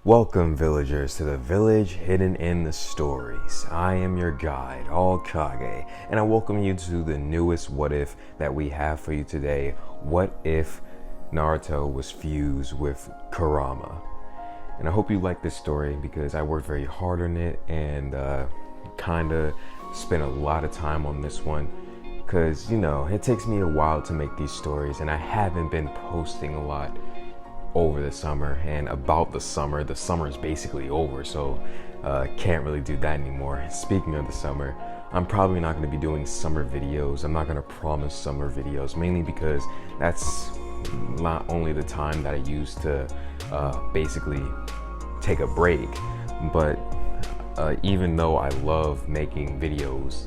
Welcome, villagers, to the village hidden in the stories. I am your guide, Kage, and I welcome you to the newest what if that we have for you today. What if Naruto was fused with Kurama? And I hope you like this story because I worked very hard on it and kind of spent a lot of time on this one because, it takes me a while to make these stories and I haven't been posting a lot over the summer. And about the summer is basically over, so can't really do that anymore. Speaking of the summer, I'm probably not going to be doing summer videos. I'm not going to promise summer videos, mainly because that's not only the time that I use to basically take a break, but even though I love making videos,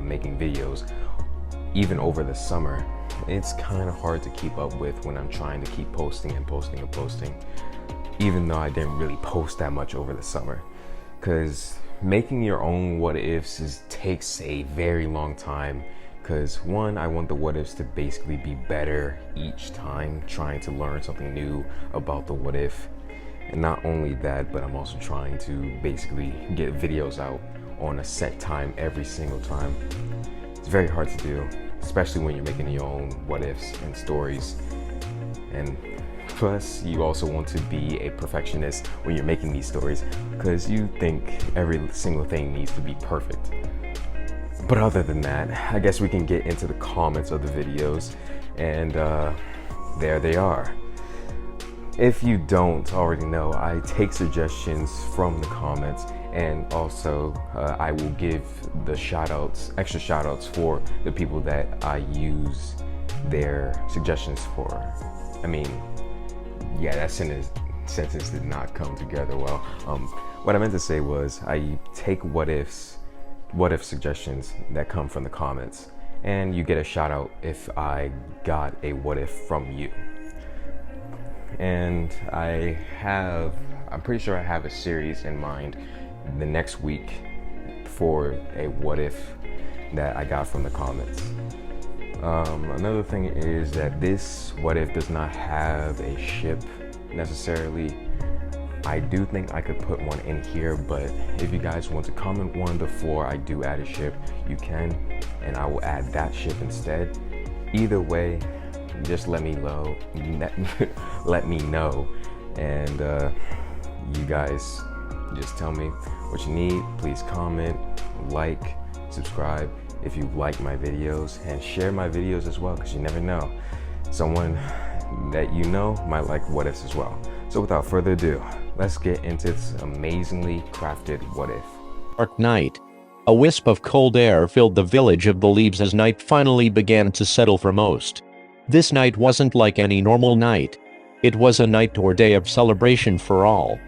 making videos even over the summer, it's kind of hard to keep up with when I'm trying to keep posting, even though I didn't really post that much over the summer, because making your own what ifs takes a very long time. Because one, I want the what ifs to basically be better each time, trying to learn something new about the what if. And not only that, but I'm also trying to basically get videos out on a set time every single time. It's very hard to do, especially when you're making your own what ifs and stories. And plus, you also want to be a perfectionist when you're making these stories because you think every single thing needs to be perfect. But other than that, I guess we can get into the comments of the videos, and there they are. If you don't already know, I take suggestions from the comments, and also I will give the extra shout outs for the people that I use their suggestions for. That sentence did not come together well. What I meant to say was I take what if suggestions that come from the comments, and you get a shout out if I got a what if from you. And I'm pretty sure I have a series in mind the next week for a what if that I got from the comments. Another thing is that this what if does not have a ship necessarily. I do think I could put one in here, but if you guys want to comment one before I do add a ship, you can, and I will add that ship instead. Either way, just let me know, and you guys just tell me what you need. Please comment, like, subscribe if you like my videos, and share my videos as well, because you never know, someone that you know might like what ifs as well. So without further ado, let's get into this amazingly crafted what if. Dark night. A wisp of cold air filled the village of the leaves as night finally began to settle for most. This night wasn't like any normal night. It was a night or day of celebration for all,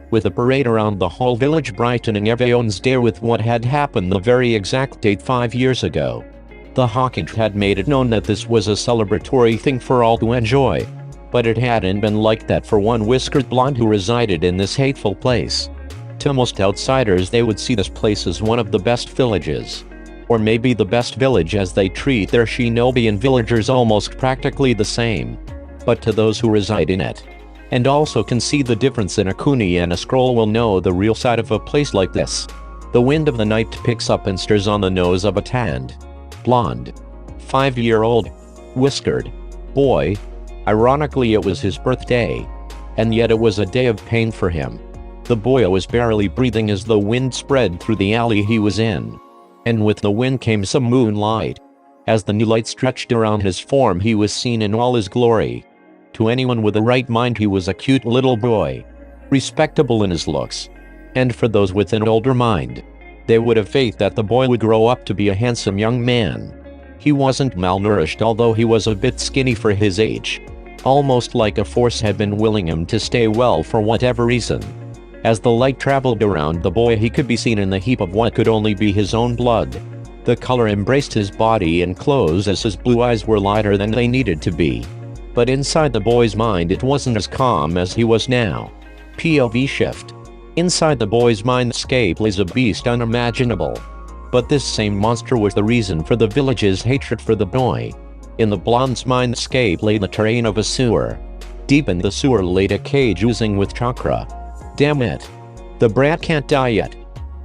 with a parade around the whole village brightening everyone's day with what had happened the very exact date 5 years ago. The Hokage had made it known that this was a celebratory thing for all to enjoy, but it hadn't been like that for one whiskered blonde who resided in this hateful place. To most outsiders, they would see this place as one of the best villages, or maybe the best village, as they treat their shinobi and villagers almost practically the same. But to those who reside in it, and also can see the difference in a kuni and a scroll, will know the real side of a place like this. The wind of the night picks up and stirs on the nose of a tanned, blonde, 5-year-old, whiskered boy. Ironically, it was his birthday, and yet it was a day of pain for him. The boy was barely breathing as the wind spread through the alley he was in, and with the wind came some moonlight. As the new light stretched around his form, he was seen in all his glory. To anyone with a right mind, he was a cute little boy, respectable in his looks, and for those with an older mind, they would have faith that the boy would grow up to be a handsome young man. He wasn't malnourished, although he was a bit skinny for his age, almost like a force had been willing him to stay well for whatever reason. As the light traveled around the boy, he could be seen in the heap of what could only be his own blood. The color embraced his body and clothes as his blue eyes were lighter than they needed to be. But inside the boy's mind, it wasn't as calm as he was now. POV shift. Inside the boy's mindscape lays a beast unimaginable. But this same monster was the reason for the village's hatred for the boy. In the blonde's mindscape lay the terrain of a sewer. Deep in the sewer laid a cage oozing with chakra. Damn it. The brat can't die yet.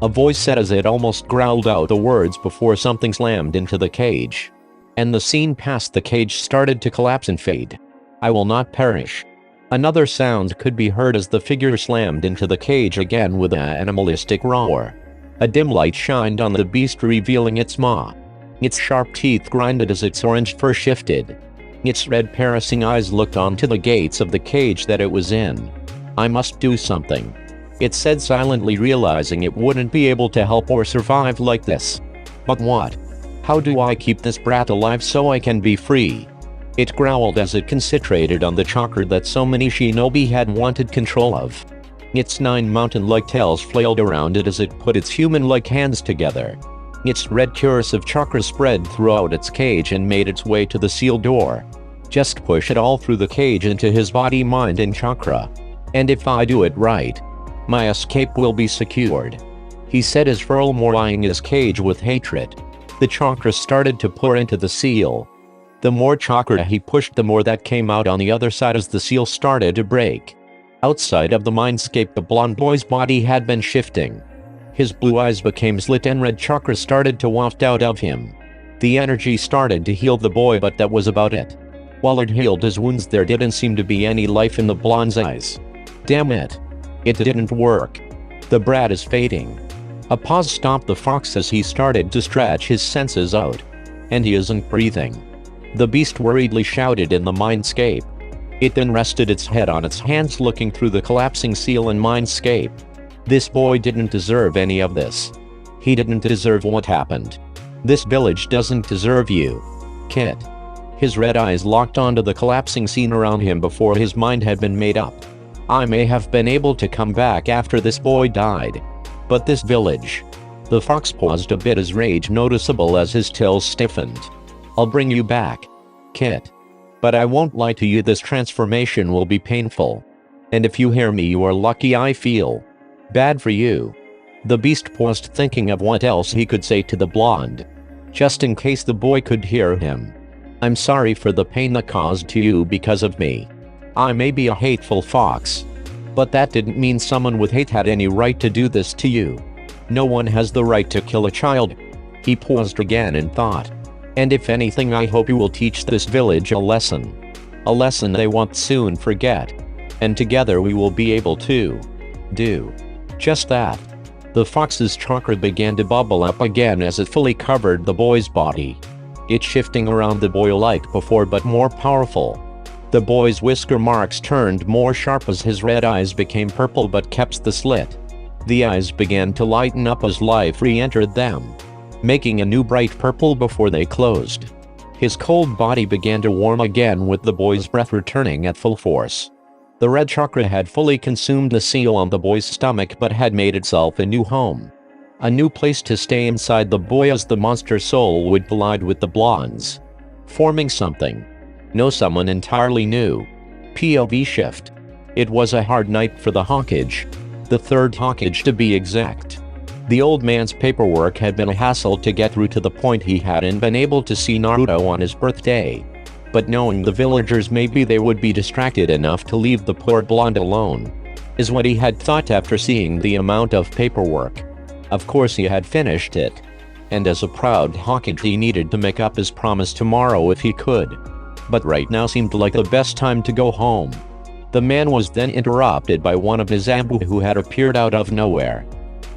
A voice said as it almost growled out the words before something slammed into the cage. And the scene past the cage started to collapse and fade. I will not perish. Another sound could be heard as the figure slammed into the cage again with an animalistic roar. A dim light shined on the beast, revealing its maw. Its sharp teeth grinded as its orange fur shifted. Its red piercing eyes looked onto the gates of the cage that it was in. I must do something, it said silently, realizing it wouldn't be able to help or survive like this. But what? How do I keep this brat alive so I can be free? It growled as it concentrated on the chakra that so many shinobi had wanted control of. Its 9 mountain-like tails flailed around it as it put its human-like hands together. Its red cursive chakra spread throughout its cage and made its way to the sealed door. Just push it all through the cage into his body, mind, and chakra. And if I do it right, my escape will be secured, he said as furthermore eyeing his cage with hatred. The chakra started to pour into the seal. The more chakra he pushed, the more that came out on the other side as the seal started to break. Outside of the mindscape, the blonde boy's body had been shifting. His blue eyes became slit and red chakra started to waft out of him. The energy started to heal the boy, but that was about it. While it healed his wounds, there didn't seem to be any life in the blonde's eyes. Damn it. It didn't work. The brat is fading. A pause stopped the fox as he started to stretch his senses out. And he isn't breathing, the beast worriedly shouted in the mindscape. It then rested its head on its hands, looking through the collapsing seal and mindscape. This boy didn't deserve any of this. He didn't deserve what happened. This village doesn't deserve you, kid. His red eyes locked onto the collapsing scene around him before his mind had been made up. I may have been able to come back after this boy died. But this village. The fox paused a bit, his rage noticeable as his tails stiffened. I'll bring you back, kid. But I won't lie to you, this transformation will be painful. And if you hear me, you are lucky. I feel bad for you. The beast paused, thinking of what else he could say to the blonde, just in case the boy could hear him. I'm sorry for the pain that caused to you because of me. I may be a hateful fox, but that didn't mean someone with hate had any right to do this to you. No one has the right to kill a child. He paused again and thought. And if anything, I hope you will teach this village a lesson. A lesson they won't soon forget. And together we will be able to do just that. The fox's chakra began to bubble up again as it fully covered the boy's body. It shifting around the boy like before, but more powerful. The boy's whisker marks turned more sharp as his red eyes became purple but kept the slit. The eyes began to lighten up as life re-entered them, making a new bright purple before they closed. His cold body began to warm again with the boy's breath returning at full force. The red chakra had fully consumed the seal on the boy's stomach but had made itself a new home. A new place to stay inside the boy as the monster soul would collide with the blonde's, forming something. No, someone entirely new. POV shift. It was a hard night for the Hawkage. The third Hawkage to be exact. The old man's paperwork had been a hassle to get through, to the point he hadn't been able to see Naruto on his birthday. But knowing the villagers, maybe they would be distracted enough to leave the poor blonde alone, is what he had thought after seeing the amount of paperwork. Of course he had finished it. And as a proud Hawkage, he needed to make up his promise tomorrow if he could. But right now seemed like the best time to go home. The man was then interrupted by one of his ambu who had appeared out of nowhere.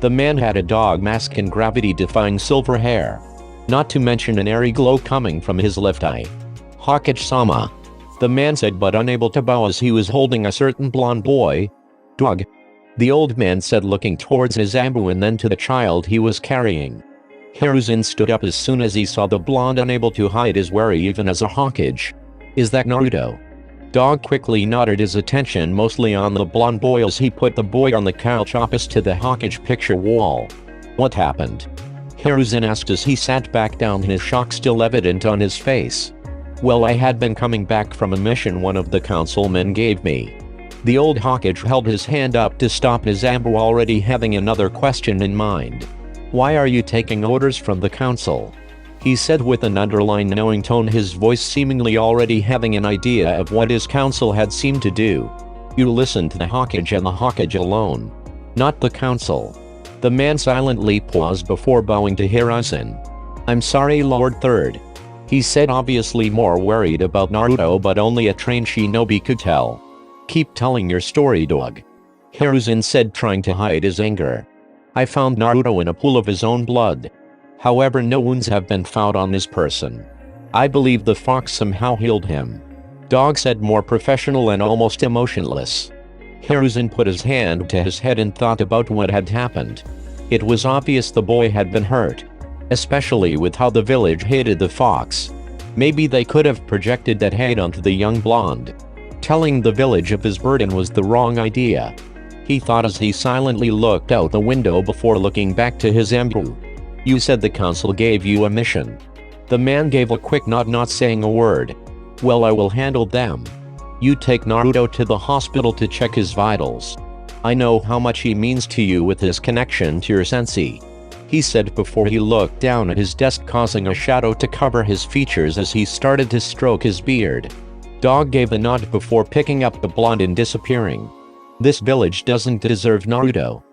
The man had a dog mask and gravity-defying silver hair, not to mention an airy glow coming from his left eye. Hawkage-sama, the man said, but unable to bow as he was holding a certain blonde boy. Dog, the old man said, looking towards his ambu and then to the child he was carrying. Hiruzen stood up as soon as he saw the blonde, unable to hide his worry even as a Hawkage. Is that Naruto? Dog quickly nodded, his attention mostly on the blonde boy as he put the boy on the couch opposite to the Hawkage picture wall. What happened? Hiruzen asked as he sat back down, his shock still evident on his face. Well, I had been coming back from a mission one of the councilmen gave me. The old Hawkage held his hand up to stop his ambu, already having another question in mind. Why are you taking orders from the council? he said with an underlying knowing tone, his voice seemingly already having an idea of what his counsel had seemed to do. You listen to the Hokage and the Hokage alone, not the council. The man silently paused before bowing to Hiruzen. I'm sorry, Lord Third, he said, obviously more worried about Naruto, but only a trained shinobi could tell. Keep telling your story, dog, Hiruzen said, trying to hide his anger. I found Naruto in a pool of his own blood. However, no wounds have been found on his person. I believe the fox somehow healed him, Dog said, more professional and almost emotionless. Hiruzen put his hand to his head and thought about what had happened. It was obvious the boy had been hurt, especially with how the village hated the fox. Maybe they could have projected that hate onto the young blonde. Telling the village of his burden was the wrong idea, he thought as he silently looked out the window before looking back to his Ambu. You said the council gave you a mission. The man gave a quick nod, not saying a word. Well, I will handle them. You take Naruto to the hospital to check his vitals. I know how much he means to you with his connection to your sensei, he said before he looked down at his desk, causing a shadow to cover his features as he started to stroke his beard. Dog gave a nod before picking up the blonde and disappearing. This village doesn't deserve Naruto.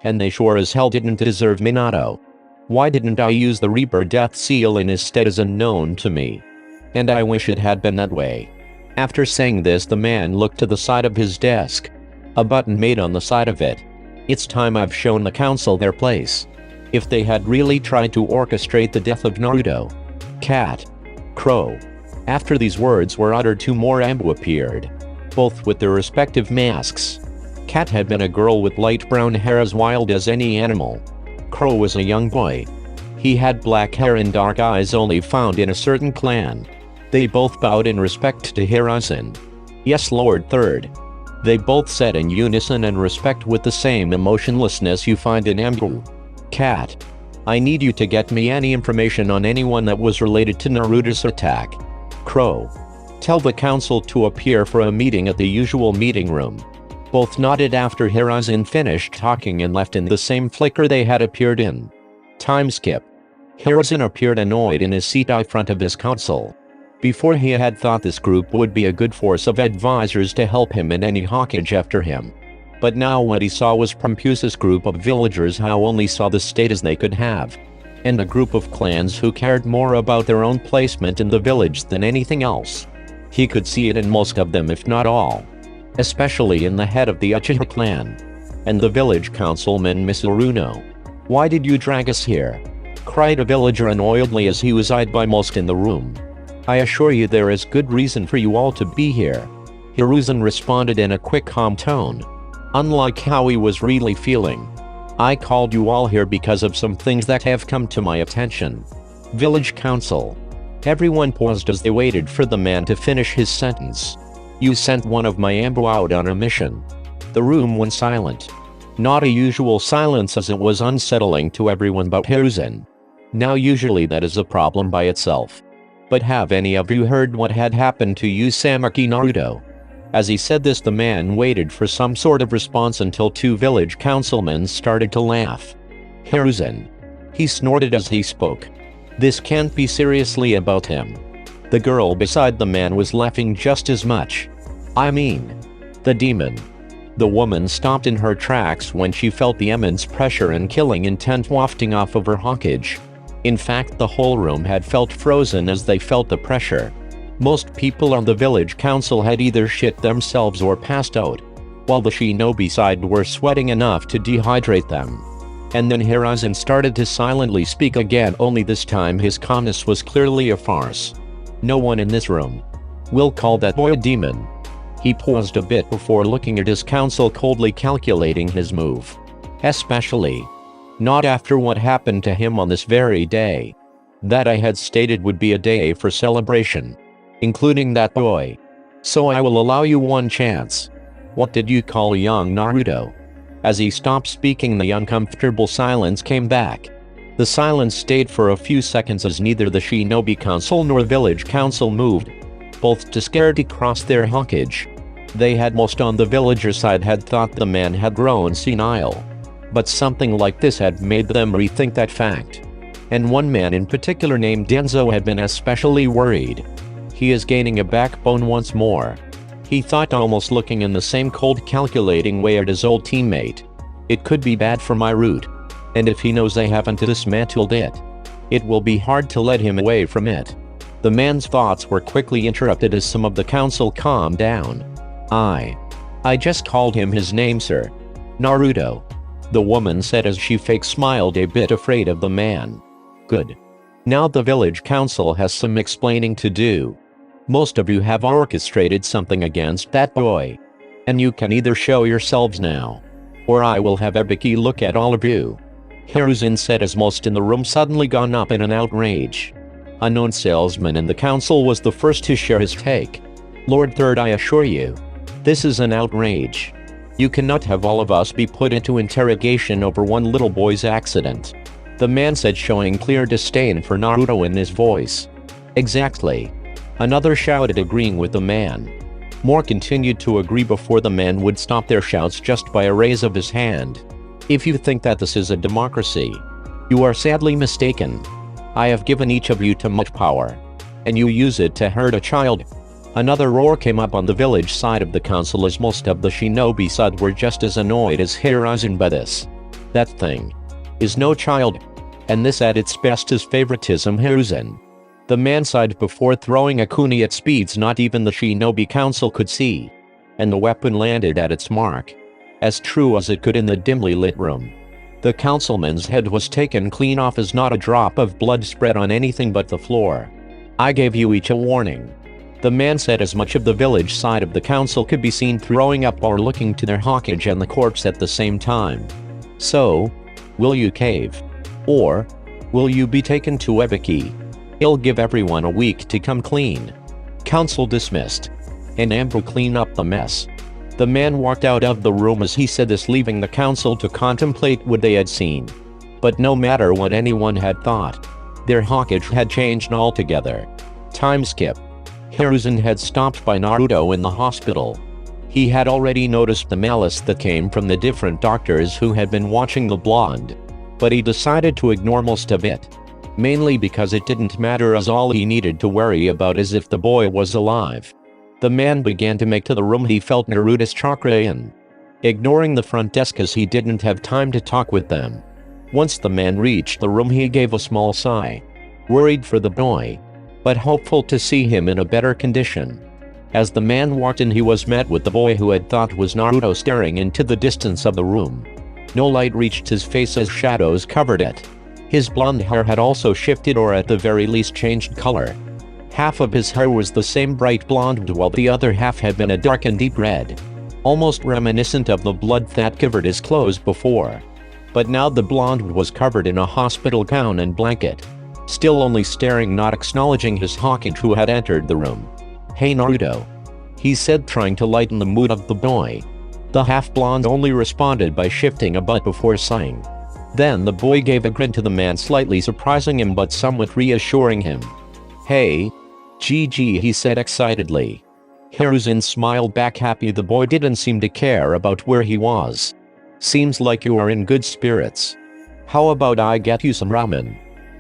And they sure as hell didn't deserve Minato. Why didn't I use the Reaper Death Seal in his stead is unknown to me. And I wish it had been that way. After saying this, the man looked to the side of his desk. A button made on the side of it. It's time I've shown the council their place. If they had really tried to orchestrate the death of Naruto. Cat. Crow. After these words were uttered, two more Ambu appeared, both with their respective masks. Cat had been a girl with light brown hair as wild as any animal. Crow was a young boy. He had black hair and dark eyes only found in a certain clan. They both bowed in respect to Hiruzen. Yes, Lord Third, they both said in unison, and respect with the same emotionlessness you find in Ambu. Cat. I need you to get me any information on anyone that was related to Naruto's attack. Crow. Tell the council to appear for a meeting at the usual meeting room. Both nodded after Hiruzen finished talking and left in the same flicker they had appeared in. Time skip. Hiruzen appeared annoyed in his seat in front of his council. Before, he had thought this group would be a good force of advisors to help him and any Hokage after him. But now what he saw was Prompuse's group of villagers who only saw the state as they could have. And a group of clans who cared more about their own placement in the village than anything else. He could see it in most of them, if not all. Especially in the head of the Uchiha clan. And the village councilman Misuruno. Why did you drag us here? Cried a villager annoyedly as he was eyed by most in the room. I assure you there is good reason for you all to be here. Hiruzen responded in a quick, calm tone. Unlike how he was really feeling. I called you all here because of some things that have come to my attention. Village council. Everyone paused as they waited for the man to finish his sentence. You sent one of my Ambu out on a mission. The room went silent. Not a usual silence, as it was unsettling to everyone but Hiruzen. Now usually that is a problem by itself. But have any of you heard what had happened to Uzumaki Naruto? As he said this, the man waited for some sort of response until two village councilmen started to laugh. Hiruzen. He snorted as he spoke. This can't be seriously about him. The girl beside the man was laughing just as much. I mean, the demon. The woman stopped in her tracks when she felt the immense pressure and killing intent wafting off of her Hokage. In fact, the whole room had felt frozen as they felt the pressure. Most people on the village council had either shit themselves or passed out, while the shinobi side were sweating enough to dehydrate them. And then Hiruzen started to silently speak again, only this time his calmness was clearly a farce. No one in this room will call that boy a demon. He paused a bit before looking at his council, coldly calculating his move. Especially not after what happened to him on this very day. That I had stated would be a day for celebration. Including that boy. So I will allow you one chance. What did you call young Naruto? As he stopped speaking, the uncomfortable silence came back. The silence stayed for a few seconds as neither the shinobi council nor village council moved. Both too scared to cross their Hokage. They had most on the villager side had thought the man had grown senile. But something like this had made them rethink that fact. and one man in particular named Denzo had been especially worried. He is gaining a backbone once more. He thought, almost looking in the same cold, calculating way at his old teammate. It could be bad for my route. And if he knows they haven't dismantled it, it will be hard to let him away from it. The man's thoughts were quickly interrupted as some of the council calmed down. I just called him his name, sir. Naruto. The woman said as she fake smiled, a bit afraid of the man. Good. Now the village council has some explaining to do. Most of you have orchestrated something against that boy. And you can either show yourselves now, or I will have Ebiki look at all of you. Hiruzen said as most in the room suddenly gone up in an outrage. A known salesman in the council was the first to share his take. Lord Third, I assure you, this is an outrage. You cannot have all of us be put into interrogation over one little boy's accident. The man said, showing clear disdain for Naruto in his voice. Exactly. Another shouted, agreeing with the man. More continued to agree before the man would stop their shouts just by a raise of his hand. If you think that this is a democracy, you are sadly mistaken. I have given each of you too much power, and you use it to hurt a child. Another roar came up on the village side of the council as most of the shinobi side were just as annoyed as Hiruzen by this. That thing is no child, and this at its best is favoritism, Hiruzen. The man sighed before throwing a kuni at speeds not even the shinobi council could see, and the weapon landed at its mark, as true as it could in the dimly lit room. The councilman's head was taken clean off as not a drop of blood spread on anything but the floor. I gave you each a warning. The man said as much of the village side of the council could be seen throwing up or looking to their Hokage and the corpse at the same time. So, will you cave? Or, will you be taken to Ebiki? He'll give everyone a week to come clean. Council dismissed. And Amber clean up the mess. The man walked out of the room as he said this, leaving the council to contemplate what they had seen. But no matter what anyone had thought, their Hokage had changed altogether. Time skip. Hiruzen had stopped by Naruto in the hospital. He had already noticed the malice that came from the different doctors who had been watching the blonde. But he decided to ignore most of it. Mainly because it didn't matter, as all he needed to worry about is if the boy was alive. The man began to make to the room he felt Naruto's chakra in, ignoring the front desk as he didn't have time to talk with them. Once the man reached the room, he gave a small sigh, worried for the boy, but hopeful to see him in a better condition. As the man walked in, he was met with the boy who had thought was Naruto staring into the distance of the room. No light reached his face as shadows covered it. His blonde hair had also shifted, or at the very least changed color. Half of his hair was the same bright blonde while the other half had been a dark and deep red, almost reminiscent of the blood that covered his clothes before. But now the blonde was covered in a hospital gown and blanket, still only staring, not acknowledging his Hokage who had entered the room. Hey Naruto, he said, trying to lighten the mood of the boy. The half-blonde only responded by shifting a butt before sighing. Then the boy gave a grin to the man, slightly surprising him but somewhat reassuring him. Hey, GG, he said excitedly. Hiruzen smiled back, happy the boy didn't seem to care about where he was. Seems like you are in good spirits. How about I get you some ramen?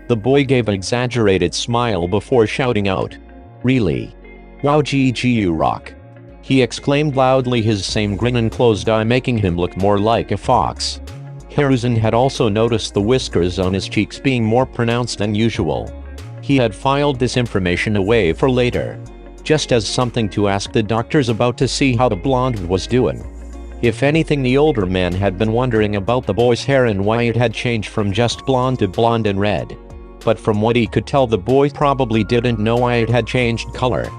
The boy gave an exaggerated smile before shouting out. Really? Wow, GG, you rock. He exclaimed loudly, his same grin and closed eye making him look more like a fox. Hiruzen had also noticed the whiskers on his cheeks being more pronounced than usual. He had filed this information away for later, just as something to ask the doctors about to see how the blonde was doing. If anything, the older man had been wondering about the boy's hair and why it had changed from just blonde to blonde and red. But from what he could tell, the boy probably didn't know why it had changed color.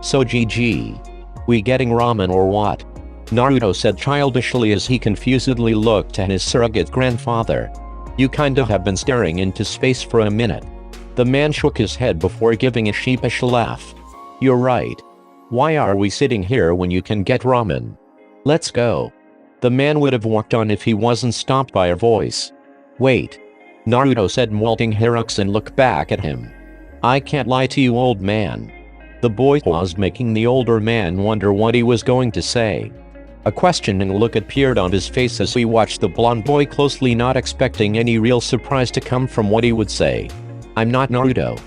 So GG. We getting ramen or what? Naruto said childishly as he confusedly looked at his surrogate grandfather. You kinda have been staring into space for a minute. The man shook his head before giving a sheepish laugh. You're right. Why are we sitting here when you can get ramen? Let's go. The man would have walked on if he wasn't stopped by a voice. Wait. Naruto said, molting Hiruzen and looked back at him. I can't lie to you, old man. The boy paused, making the older man wonder what he was going to say. A questioning look appeared on his face as he watched the blonde boy closely, not expecting any real surprise to come from what he would say. I'm not Naruto.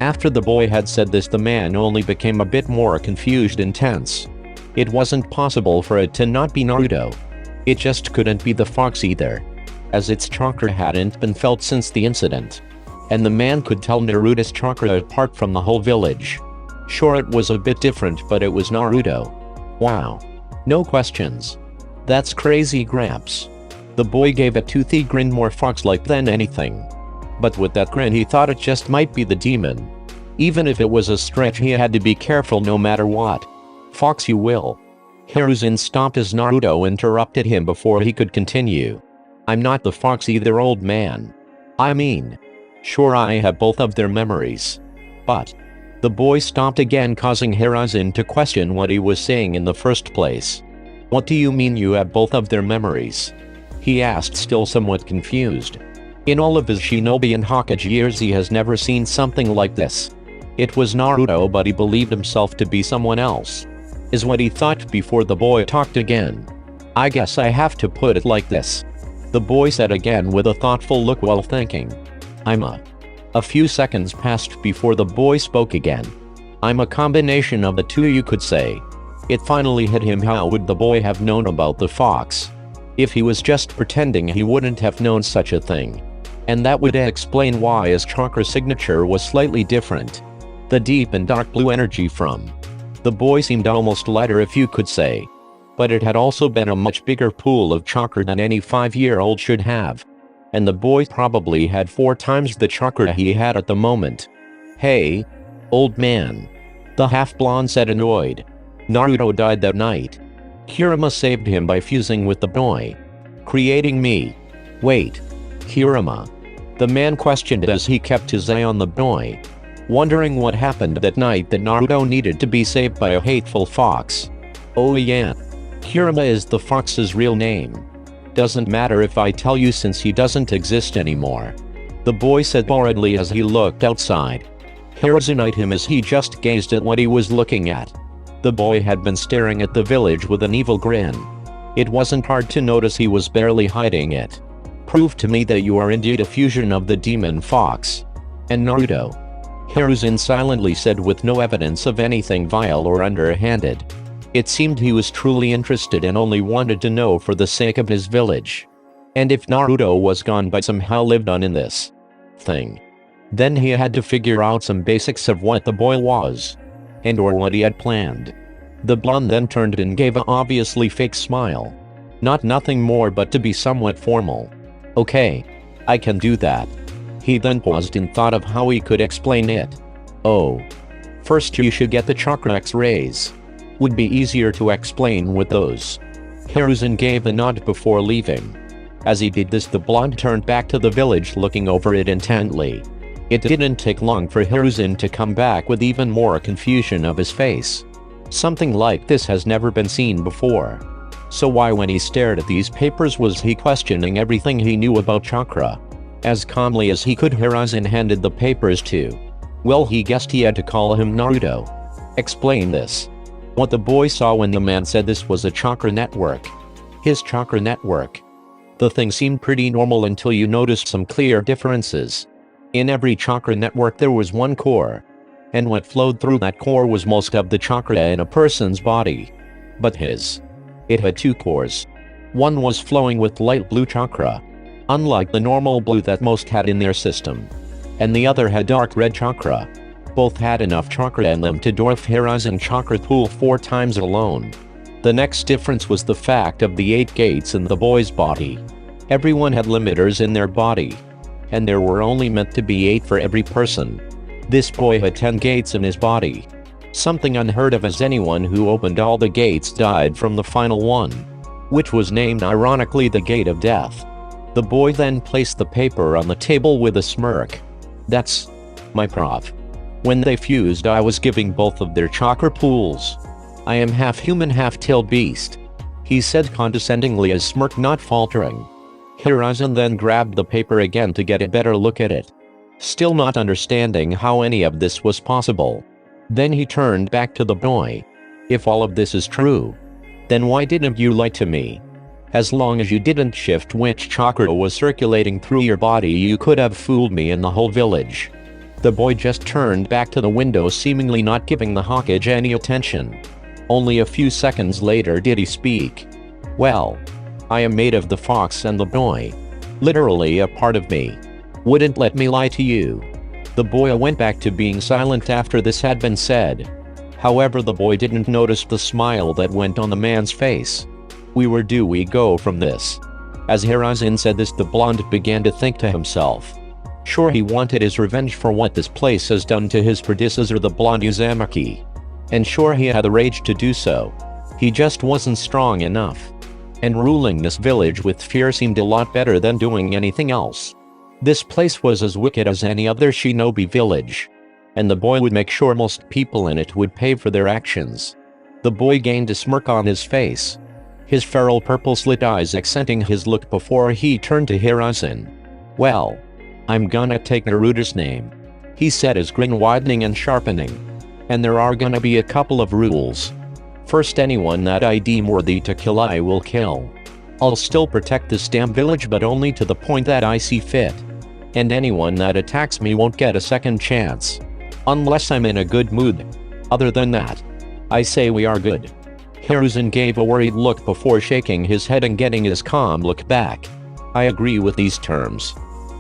After the boy had said this, the man only became a bit more confused and tense. It wasn't possible for it to not be Naruto. It just couldn't be the fox either, as its chakra hadn't been felt since the incident. And the man could tell Naruto's chakra apart from the whole village. Sure, it was a bit different, but it was Naruto. Wow. No questions. That's crazy, Gramps. The boy gave a toothy grin, more fox-like than anything. But with that grin, he thought it just might be the demon. Even if it was a stretch, he had to be careful no matter what. Fox you will. Hiruzen stopped as Naruto interrupted him before he could continue. I'm not the fox either, old man. I mean, sure, I have both of their memories. But the boy stopped again, causing Hiruzen to question what he was saying in the first place. What do you mean you have both of their memories? He asked, still somewhat confused. In all of his shinobi and Hokage years, he has never seen something like this. It was Naruto, but he believed himself to be someone else, is what he thought before the boy talked again. I guess I have to put it like this, the boy said again with a thoughtful look while thinking. A few seconds passed before the boy spoke again. I'm a combination of the two, you could say. It finally hit him. How would the boy have known about the fox? If he was just pretending, he wouldn't have known such a thing. And that would explain why his chakra signature was slightly different. The deep and dark blue energy from the boy seemed almost lighter, if you could say. But it had also been a much bigger pool of chakra than any 5-year-old should have. And the boy probably had 4 times the chakra he had at the moment. Hey, old man. The half-blonde said, annoyed. Naruto died that night. Kurama saved him by fusing with the boy, creating me. Wait, Kurama? The man questioned as he kept his eye on the boy, wondering what happened that night that Naruto needed to be saved by a hateful fox. Oh yeah. Kurama is the fox's real name. Doesn't matter if I tell you, since he doesn't exist anymore, the boy said boredly as he looked outside. Hiruzen eyed him as he just gazed at what he was looking at. The boy had been staring at the village with an evil grin. It wasn't hard to notice he was barely hiding it. Prove to me that you are indeed a fusion of the demon fox and Naruto, Hiruzen silently said, with no evidence of anything vile or underhanded. It seemed he was truly interested and only wanted to know for the sake of his village. And if Naruto was gone but somehow lived on in this thing, then he had to figure out some basics of what the boy was, and or what he had planned. The blonde then turned and gave an obviously fake smile. Nothing more, but to be somewhat formal. Okay, I can do that. He then paused and thought of how he could explain it. Oh. First you should get the chakra X-rays. Would be easier to explain with those. Hiruzen gave a nod before leaving. As he did this, the blonde turned back to the village, looking over it intently. It didn't take long for Hiruzen to come back with even more confusion of his face. Something like this has never been seen before. So why, when he stared at these papers, was he questioning everything he knew about chakra? As calmly as he could, Hiruzen handed the papers to. Well, he guessed he had to call him Naruto. Explain this. What the boy saw when the man said this was a chakra network. His chakra network. The thing seemed pretty normal until you noticed some clear differences. In every chakra network there was one core, and what flowed through that core was most of the chakra in a person's body. But it had 2 cores. One was flowing with light blue chakra, unlike the normal blue that most had in their system, and the other had dark red chakra. Both had enough chakra in them to dwarf Hiruzen's chakra pool 4 times alone. The next difference was the fact of the 8 gates in the boy's body. Everyone had limiters in their body, and there were only meant to be 8 for every person. This boy had 10 gates in his body. Something unheard of, as anyone who opened all the gates died from the final one, which was named ironically the Gate of Death. The boy then placed the paper on the table with a smirk. That's my prof. When they fused, I was giving both of their chakra pools. I am half human, half tailed beast, he said condescendingly, his smirk not faltering. Hiruzen then grabbed the paper again to get a better look at it, still not understanding how any of this was possible. Then he turned back to the boy. If all of this is true, then why didn't you lie to me? As long as you didn't shift which chakra was circulating through your body, you could have fooled me and the whole village. The boy just turned back to the window, seemingly not giving the Hokage any attention. Only a few seconds later did he speak. "Well, I am made of the fox and the boy. Literally a part of me. Wouldn't let me lie to you." The boy went back to being silent after this had been said. However, the boy didn't notice the smile that went on the man's face. Where do we go from this? As Hiruzen said this, the blonde began to think to himself. Sure, he wanted his revenge for what this place has done to his predecessor, the blonde Uzumaki. And sure, he had the rage to do so. He just wasn't strong enough. And ruling this village with fear seemed a lot better than doing anything else. This place was as wicked as any other shinobi village. And the boy would make sure most people in it would pay for their actions. The boy gained a smirk on his face, his feral purple slit eyes accenting his look before he turned to Hiruzen. "Well, I'm gonna take Naruto's name," he said, his grin widening and sharpening. "And there are gonna be a couple of rules. First, anyone that I deem worthy to kill, I will kill. I'll still protect this damn village, but only to the point that I see fit. And anyone that attacks me won't get a second chance. Unless I'm in a good mood. Other than that, I say we are good." Hiruzen gave a worried look before shaking his head and getting his calm look back. "I agree with these terms."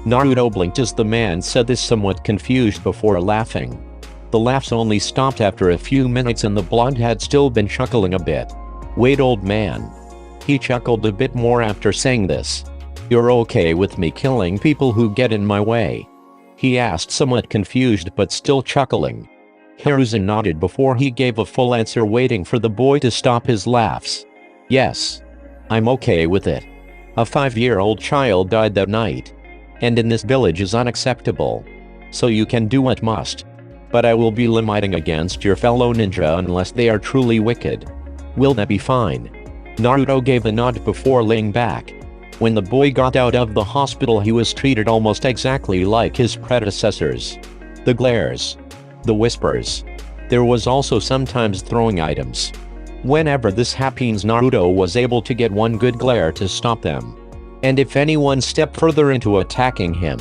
Naruto blinked as the man said this, somewhat confused before laughing. The laughs only stopped after a few minutes and the blonde had still been chuckling a bit. "Wait, old man." He chuckled a bit more after saying this. "You're okay with me killing people who get in my way?" he asked, somewhat confused but still chuckling. Hiruzen nodded before he gave a full answer, waiting for the boy to stop his laughs. "Yes. I'm okay with it. A 5-year-old child died that night. And in this village is unacceptable. So you can do what must. But I will be limiting against your fellow ninja unless they are truly wicked. Will that be fine?" Naruto gave a nod before laying back. When the boy got out of the hospital, he was treated almost exactly like his predecessors. The glares. The whispers. There was also sometimes throwing items. Whenever this happens, Naruto was able to get one good glare to stop them. And if anyone stepped further into attacking him,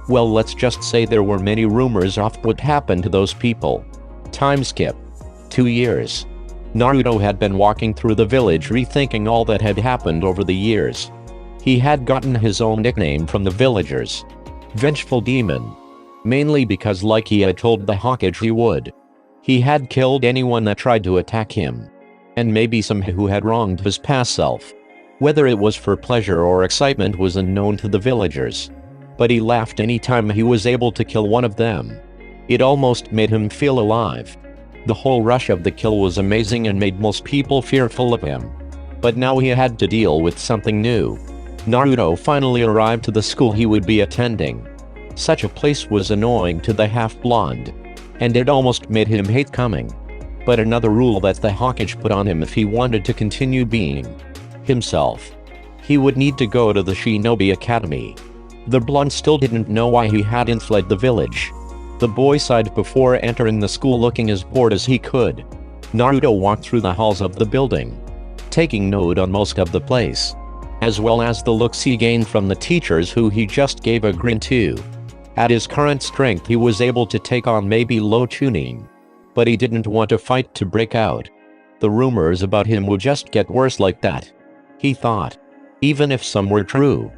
well, let's just say there were many rumors of what happened to those people. Time skip. 2 years. Naruto had been walking through the village rethinking all that had happened over the years. He had gotten his own nickname from the villagers. Vengeful Demon. Mainly because, like he had told the Hokage he would, he had killed anyone that tried to attack him. And maybe some who had wronged his past self. Whether it was for pleasure or excitement was unknown to the villagers. But he laughed any time he was able to kill one of them. It almost made him feel alive. The whole rush of the kill was amazing and made most people fearful of him. But now he had to deal with something new. Naruto finally arrived to the school he would be attending. Such a place was annoying to the half-blonde. And it almost made him hate coming. But another rule that the Hokage put on him if he wanted to continue being himself. He would need to go to the Shinobi Academy. The blonde still didn't know why he hadn't fled the village. The boy sighed before entering the school, looking as bored as he could. Naruto walked through the halls of the building, taking note on most of the place, as well as the looks he gained from the teachers who he just gave a grin to. At his current strength, he was able to take on maybe low tuning. But he didn't want to fight to break out. The rumors about him would just get worse like that, he thought, even if some were true.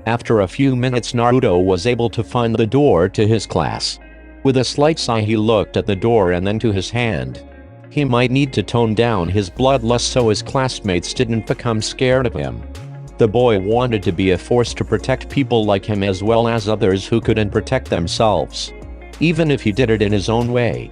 After a few minutes, Naruto was able to find the door to his class. With a slight sigh, he looked at the door and then to his hand. He might need to tone down his bloodlust so his classmates didn't become scared of him. The boy wanted to be a force to protect people like him as well as others who couldn't protect themselves. Even if he did it in his own way.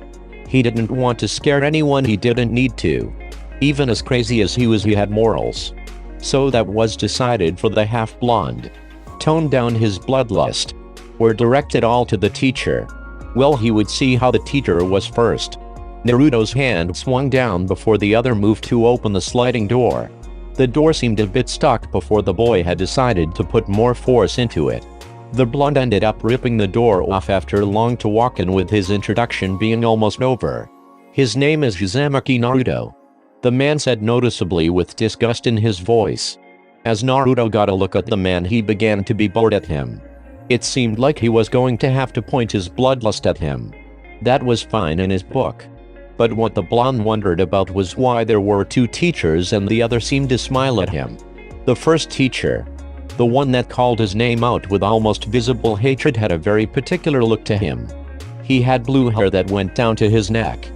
He didn't want to scare anyone he didn't need to. Even as crazy as he was, he had morals. So that was decided for the half-blonde. Tone down his bloodlust. Or direct it all to the teacher. Well, he would see how the teacher was first. Naruto's hand swung down before the other moved to open the sliding door. The door seemed a bit stuck before the boy had decided to put more force into it. The blonde ended up ripping the door off after long to walk in, with his introduction being almost over. "His name is Uzumaki Naruto," the man said, noticeably with disgust in his voice. As Naruto got a look at the man, he began to be bored at him. It seemed like he was going to have to point his bloodlust at him. That was fine in his book. But what the blonde wondered about was why there were two teachers and the other seemed to smile at him. The first teacher, the one that called his name out with almost visible hatred, had a very particular look to him. He had blue hair that went down to his neck.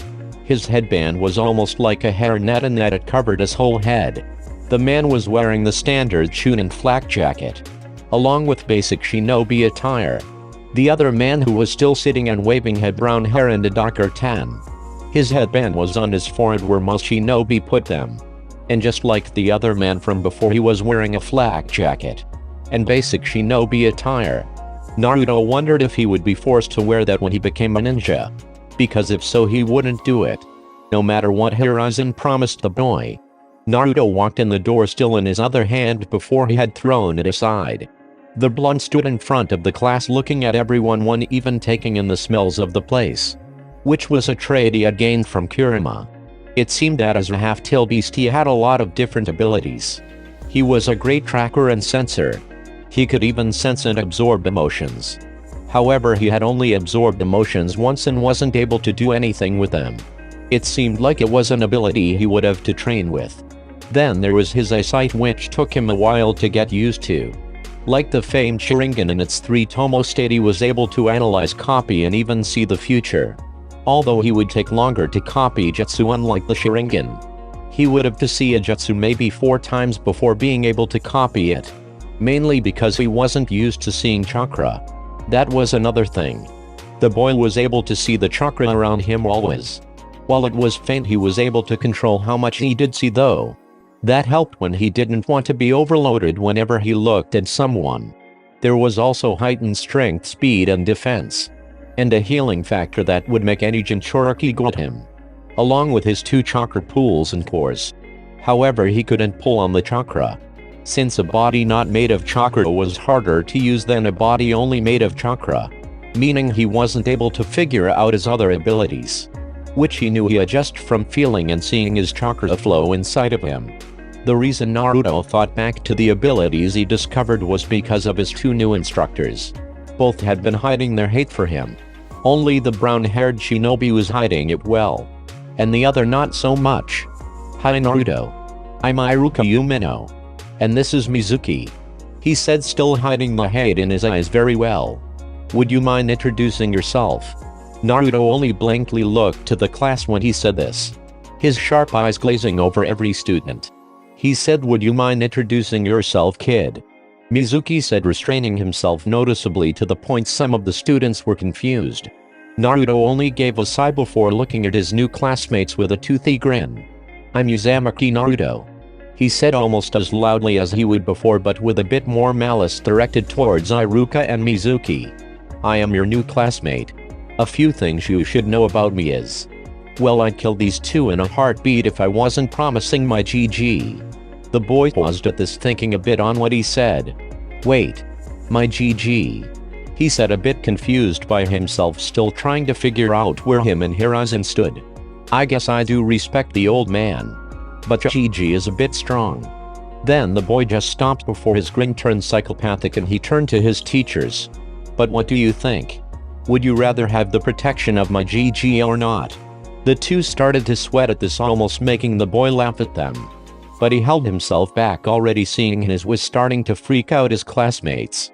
His headband was almost like a hairnet in that it covered his whole head. The man was wearing the standard Chunin flak jacket, along with basic shinobi attire. The other man, who was still sitting and waving, had brown hair and a darker tan. His headband was on his forehead where most shinobi put them. And just like the other man from before, he was wearing a flak jacket and basic shinobi attire. Naruto wondered if he would be forced to wear that when he became a ninja, because if so, he wouldn't do it, no matter what Hiruzen promised the boy. Naruto walked in the door, still in his other hand, before he had thrown it aside. The blonde stood in front of the class looking at everyone, even taking in the smells of the place, which was a trait he had gained from Kurama. It seemed that as a half-tailed beast he had a lot of different abilities. He was a great tracker and sensor. He could even sense and absorb emotions. However, he had only absorbed emotions once and wasn't able to do anything with them. It seemed like it was an ability he would have to train with. Then there was his eyesight, which took him a while to get used to. Like the famed Sharingan in its 3-tomo state, he was able to analyze, copy, and even see the future. Although he would take longer to copy jutsu, unlike the Sharingan. He would have to see a jutsu maybe 4 times before being able to copy it. Mainly because he wasn't used to seeing chakra. That was another thing. The boy was able to see the chakra around him always. While it was faint, he was able to control how much he did see, though. That helped when he didn't want to be overloaded whenever he looked at someone. There was also heightened strength, speed, and defense, and a healing factor that would make any Jinchuriki go at him, along with his 2 chakra pools and cores. However, he couldn't pull on the chakra, since a body not made of chakra was harder to use than a body only made of chakra, meaning he wasn't able to figure out his other abilities, which he knew he had just from feeling and seeing his chakra flow inside of him. The reason Naruto thought back to the abilities he discovered was because of his 2 new instructors. Both had been hiding their hate for him. Only the brown-haired shinobi was hiding it well, and the other not so much. "Hi Naruto. I'm Iruka Umino. And this is Mizuki," he said, still hiding the hate in his eyes very well. "Would you mind introducing yourself?" Naruto only blankly looked to the class when he said this, his sharp eyes glazing over every student. He said, "Would you mind introducing yourself, kid?" Mizuki said, restraining himself noticeably, to the point some of the students were confused. Naruto only gave a sigh before looking at his new classmates with a toothy grin. "I'm Uzumaki Naruto," he said almost as loudly as he would before, but with a bit more malice directed towards Iruka and Mizuki. "I am your new classmate. A few things you should know about me is, well, I'd kill these 2 in a heartbeat if I wasn't promising my GG." The boy paused at this, thinking a bit on what he said. "Wait. My GG?" he said, a bit confused by himself, still trying to figure out where him and Hiruzen stood. "I guess I do respect the old man, but GG is a bit strong." Then the boy just stopped before his grin turned psychopathic and he turned to his teachers. "But what do you think? Would you rather have the protection of my GG or not?" The 2 started to sweat at this, almost making the boy laugh at them. But he held himself back, already seeing his was starting to freak out his classmates.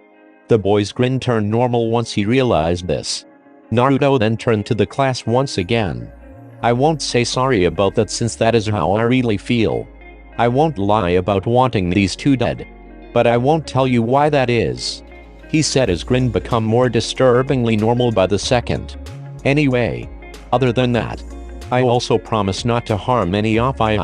The boy's grin turned normal once he realized this. Naruto then turned to the class once again. "I won't say sorry about that, since that is how I really feel. I won't lie about wanting these 2 dead. But I won't tell you why that is," he said, his grin become more disturbingly normal by the second. "Anyway, other than that, I also promise not to harm any of you."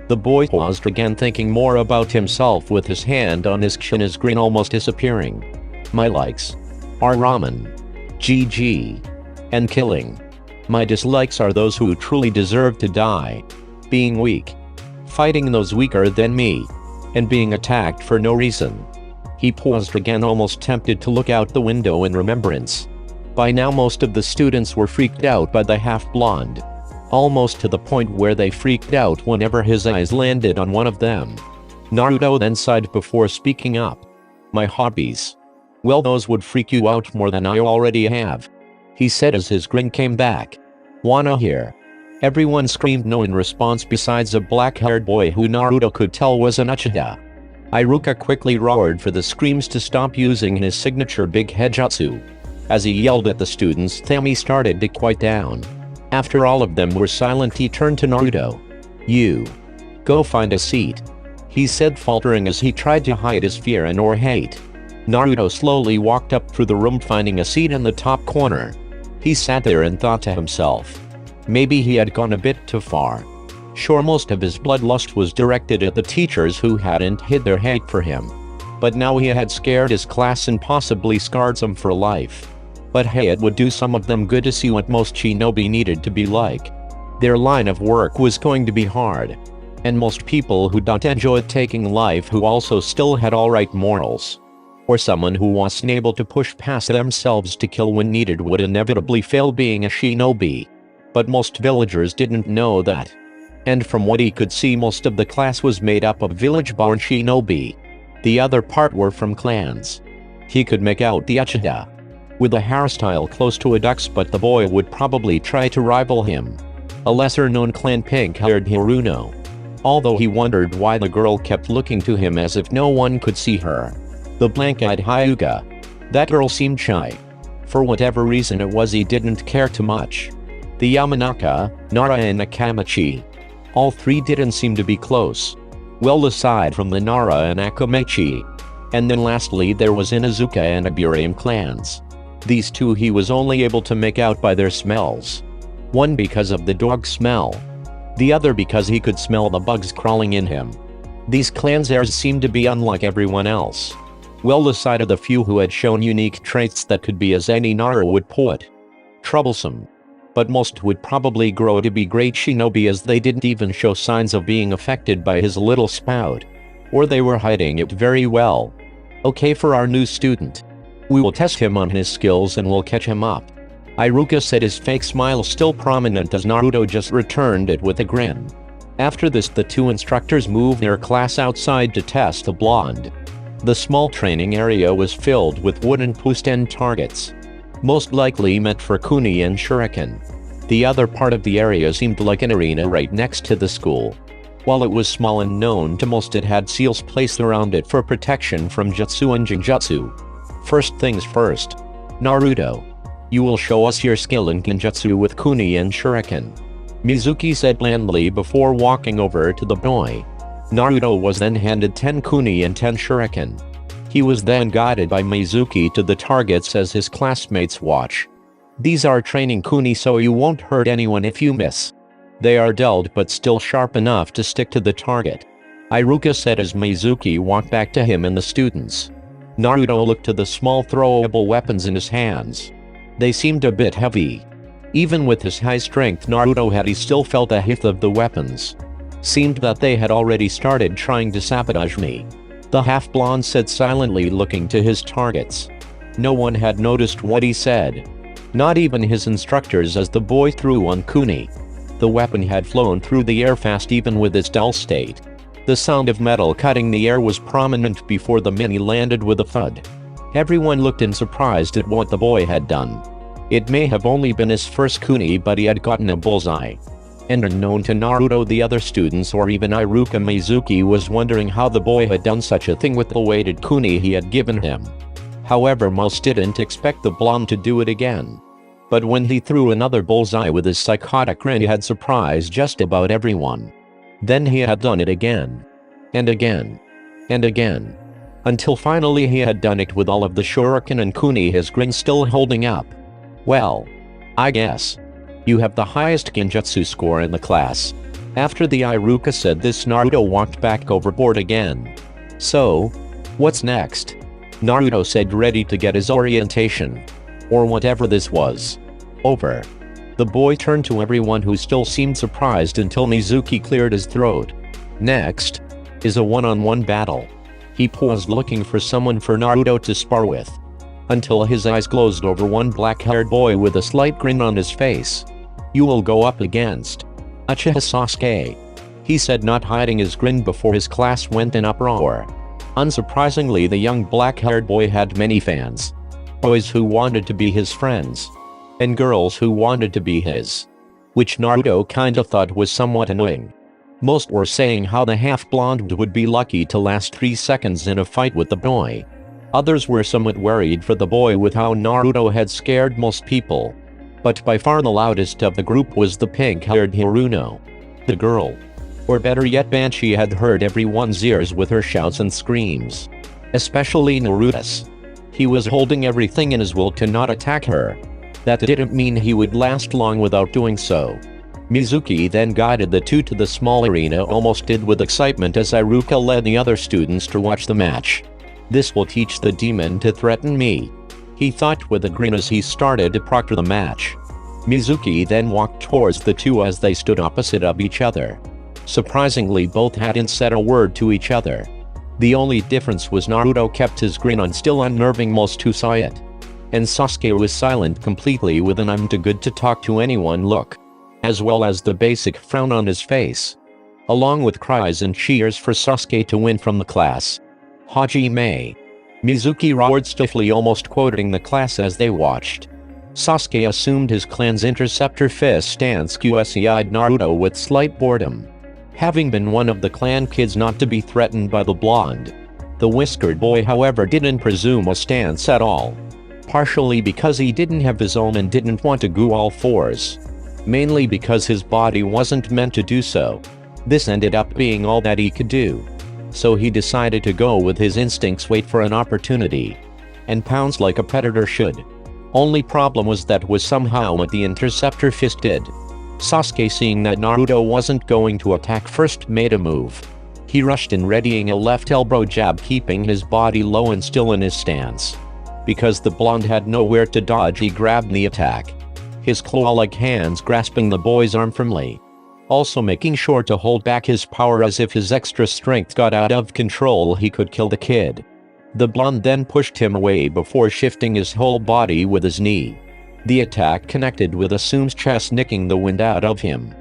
The boy paused again, thinking more about himself, with his hand on his chin, his grin almost disappearing. "My likes are ramen, GG, and killing. My dislikes are those who truly deserve to die. Being weak, fighting those weaker than me, and being attacked for no reason." He paused again, almost tempted to look out the window in remembrance. By now most of the students were freaked out by the half-blonde, almost to the point where they freaked out whenever his eyes landed on one of them. Naruto then sighed before speaking up. "My hobbies? Well, those would freak you out more than I already have, he said as his grin came back. Wanna hear? Everyone screamed no in response besides a black-haired boy who Naruto could tell was an Uchiha. Iruka quickly roared for the screams to stop using his signature big head jutsu. As he yelled at the students, Thami started to quiet down. After all of them were silent, he turned to Naruto. You. Go find a seat, he said, faltering as he tried to hide his fear and or hate. Naruto slowly walked up through the room, finding a seat in the top corner. He sat there and thought to himself. Maybe he had gone a bit too far. Sure, most of his bloodlust was directed at the teachers who hadn't hid their hate for him. But now he had scared his class and possibly scarred some for life. But hey, it would do some of them good to see what most shinobi needed to be like. Their line of work was going to be hard. And most people who don't enjoy taking life who also still had alright morals. Or someone who wasn't able to push past themselves to kill when needed would inevitably fail being a shinobi. But most villagers didn't know that. And from what he could see, most of the class was made up of village-born shinobi. The other part were from clans. He could make out the Uchiha with a hairstyle close to a duck's, but the boy would probably try to rival him. A lesser-known clan, pink-haired Hiruno. Although he wondered why the girl kept looking to him as if no one could see her. The blank-eyed Hyuga. That girl seemed shy. For whatever reason it was, he didn't care too much. The Yamanaka, Nara and Akamachi. All three didn't seem to be close. Well, aside from the Nara and Akamachi. And then lastly there was Inuzuka and Aburame clans. These two he was only able to make out by their smells. One because of the dog smell. The other because he could smell the bugs crawling in him. These clans' heirs seemed to be unlike everyone else. Well, aside of the few who had shown unique traits that could be, as any Nara would put, troublesome. But most would probably grow to be great shinobi, as they didn't even show signs of being affected by his little spout. Or they were hiding it very well. Okay, for our new student. We will test him on his skills and we'll catch him up. Iruka said, his fake smile still prominent as Naruto just returned it with a grin. After this, the two instructors moved their class outside to test the blonde. The small training area was filled with wooden post-end targets. Most likely meant for kuni and shuriken. The other part of the area seemed like an arena right next to the school. While it was small and known to most, it had seals placed around it for protection from jutsu and genjutsu. First things first. Naruto. You will show us your skill in genjutsu with kuni and shuriken, Mizuki said blandly before walking over to the boy. Naruto was then handed 10 kuni and 10 shuriken. He was then guided by Mizuki to the targets as his classmates watch. These are training kuni, so you won't hurt anyone if you miss. They are dulled but still sharp enough to stick to the target, Iruka said as Mizuki walked back to him and the students. Naruto looked to the small throwable weapons in his hands. They seemed a bit heavy. Even with his high strength, Naruto he still felt a hit of the weapons. Seemed that they had already started trying to sabotage me, the half-blonde said silently, looking to his targets. No one had noticed what he said. Not even his instructors, as the boy threw one kuni. The weapon had flown through the air fast even with its dull state. The sound of metal cutting the air was prominent before the mini landed with a thud. Everyone looked in surprised at what the boy had done. It may have only been his first kuni, but he had gotten a bullseye. And unknown to Naruto, the other students, or even Iruka, Mizuki was wondering how the boy had done such a thing with the weighted kuni he had given him. However, most didn't expect the blonde to do it again. But when he threw another bullseye with his psychotic grin, he had surprised just about everyone. Then he had done it again. And again. And again. Until finally he had done it with all of the shuriken and kuni, his grin still holding up. Well, I guess you have the highest genjutsu score in the class. After the Iruka said this, Naruto walked back overboard again. So, what's next? Naruto said, ready to get his orientation. Or whatever this was. Over. The boy turned to everyone, who still seemed surprised, until Mizuki cleared his throat. Next is a one-on-one battle. He paused, looking for someone for Naruto to spar with, until his eyes closed over one black-haired boy with a slight grin on his face. You will go up against Uchiha Sasuke, he said, not hiding his grin before his class went in uproar. Unsurprisingly, the young black-haired boy had many fans. Boys who wanted to be his friends, and girls who wanted to be his. Which Naruto kinda thought was somewhat annoying. Most were saying how the half-blonde would be lucky to last 3 seconds in a fight with the boy. Others were somewhat worried for the boy with how Naruto had scared most people. But by far the loudest of the group was the pink-haired Haruno. The girl, or better yet Banshee, had hurt everyone's ears with her shouts and screams. Especially Naruto's. He was holding everything in his will to not attack her. That didn't mean he would last long without doing so. Mizuki then guided the two to the small arena, almost did with excitement as Iruka led the other students to watch the match. This will teach the demon to threaten me, he thought with a grin as he started to proctor the match. Mizuki then walked towards the two as they stood opposite of each other. Surprisingly, both hadn't said a word to each other. The only difference was Naruto kept his grin on, still unnerving most who saw it. And Sasuke was silent completely with an I'm too good to talk to anyone look, as well as the basic frown on his face. Along with cries and cheers for Sasuke to win from the class. Hajime. Mizuki roared stiffly, almost quoting the class as they watched. Sasuke assumed his clan's interceptor fist stance, QSE-eyed Naruto with slight boredom. Having been one of the clan kids not to be threatened by the blonde. The whiskered boy, however, didn't presume a stance at all. Partially because he didn't have his own and didn't want to go all fours. Mainly because his body wasn't meant to do so. This ended up being all that he could do. So he decided to go with his instincts, wait for an opportunity, and pounce like a predator should. Only problem was that was somehow what the interceptor fist did. Sasuke, seeing that Naruto wasn't going to attack first, made a move. He rushed in, readying a left elbow jab, keeping his body low and still in his stance. Because the blonde had nowhere to dodge, he grabbed the attack. His claw-like hands grasping the boy's arm firmly. Also making sure to hold back his power, as if his extra strength got out of control he could kill the kid. The blonde then pushed him away before shifting his whole body with his knee. The attack connected with Asume's chest, nicking the wind out of him.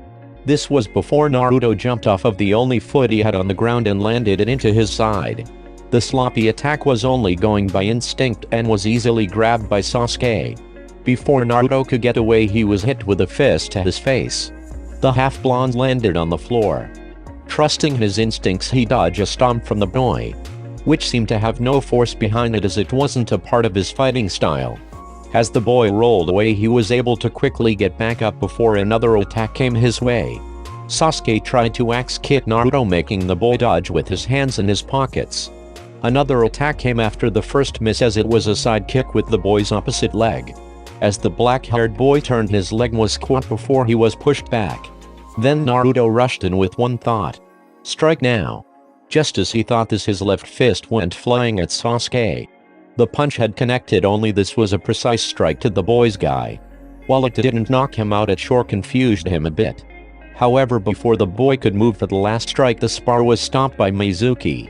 This was before Naruto jumped off of the only foot he had on the ground and landed it into his side. The sloppy attack was only going by instinct and was easily grabbed by Sasuke. Before Naruto could get away, he was hit with a fist to his face. The half-blonde landed on the floor. Trusting his instincts, he dodged a stomp from the boy, which seemed to have no force behind it as it wasn't a part of his fighting style. As the boy rolled away, he was able to quickly get back up before another attack came his way. Sasuke tried to axe kick Naruto, making the boy dodge with his hands in his pockets. Another attack came after the first miss, as it was a side kick with the boy's opposite leg. As the black-haired boy turned, his leg was caught before he was pushed back. Then Naruto rushed in with one thought. Strike now. Just as he thought this, his left fist went flying at Sasuke. The punch had connected, only this was a precise strike to the boy's guy. While it didn't knock him out, it sure confused him a bit. However, before the boy could move for the last strike, the spar was stopped by Mizuki.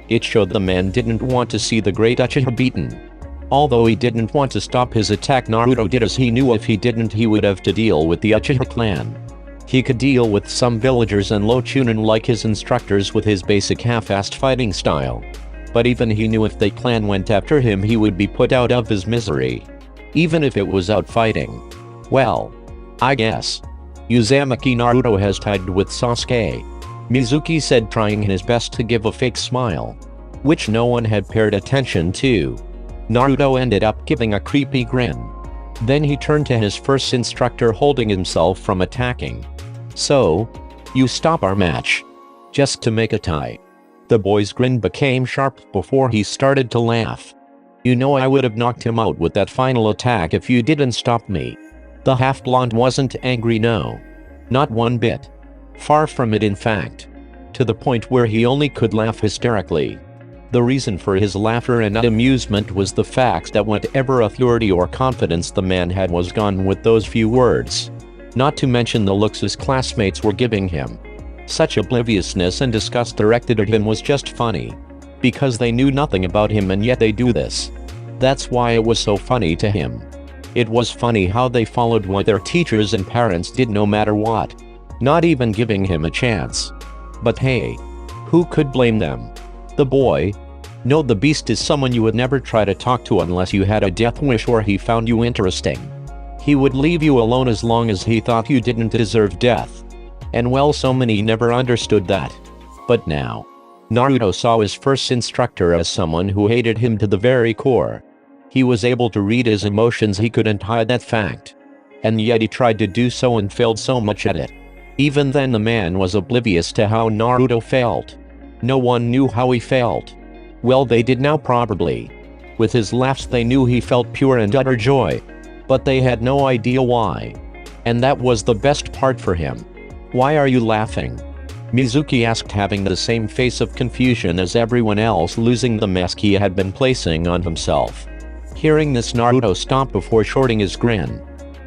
It showed the man didn't want to see the great Uchiha beaten. Although he didn't want to stop his attack, Naruto did, as he knew if he didn't he would have to deal with the Uchiha clan. He could deal with some villagers and low chunin like his instructors with his basic half-assed fighting style. But even he knew if the clan went after him, he would be put out of his misery. Even if it was out fighting. Well, I guess Uzumaki Naruto has tied with Sasuke, Mizuki said, trying his best to give a fake smile, which no one had paid attention to. Naruto ended up giving a creepy grin. Then he turned to his first instructor, holding himself from attacking. So, you stop our match just to make a tie? The boy's grin became sharp before he started to laugh. You know, I would have knocked him out with that final attack if you didn't stop me. The half-blonde wasn't angry, no. Not one bit. Far from it, in fact. To the point where he only could laugh hysterically. The reason for his laughter and amusement was the fact that whatever authority or confidence the man had was gone with those few words. Not to mention the looks his classmates were giving him. Such obliviousness and disgust directed at him was just funny. Because they knew nothing about him and yet they do this. That's why it was so funny to him. It was funny how they followed what their teachers and parents did no matter what. Not even giving him a chance. But hey, who could blame them? The boy, No, the beast is someone you would never try to talk to unless you had a death wish or he found you interesting. He would leave you alone as long as he thought you didn't deserve death. And well, so many never understood that. But now, Naruto saw his first instructor as someone who hated him to the very core. He was able to read his emotions, he couldn't hide that fact. And yet he tried to do so and failed so much at it. Even then the man was oblivious to how Naruto felt. No one knew how he felt. Well, they did now probably. With his laughs they knew he felt pure and utter joy. But they had no idea why. And that was the best part for him. "Why are you laughing?" Mizuki asked, having the same face of confusion as everyone else, losing the mask he had been placing on himself. Hearing this, Naruto stopped before shorting his grin.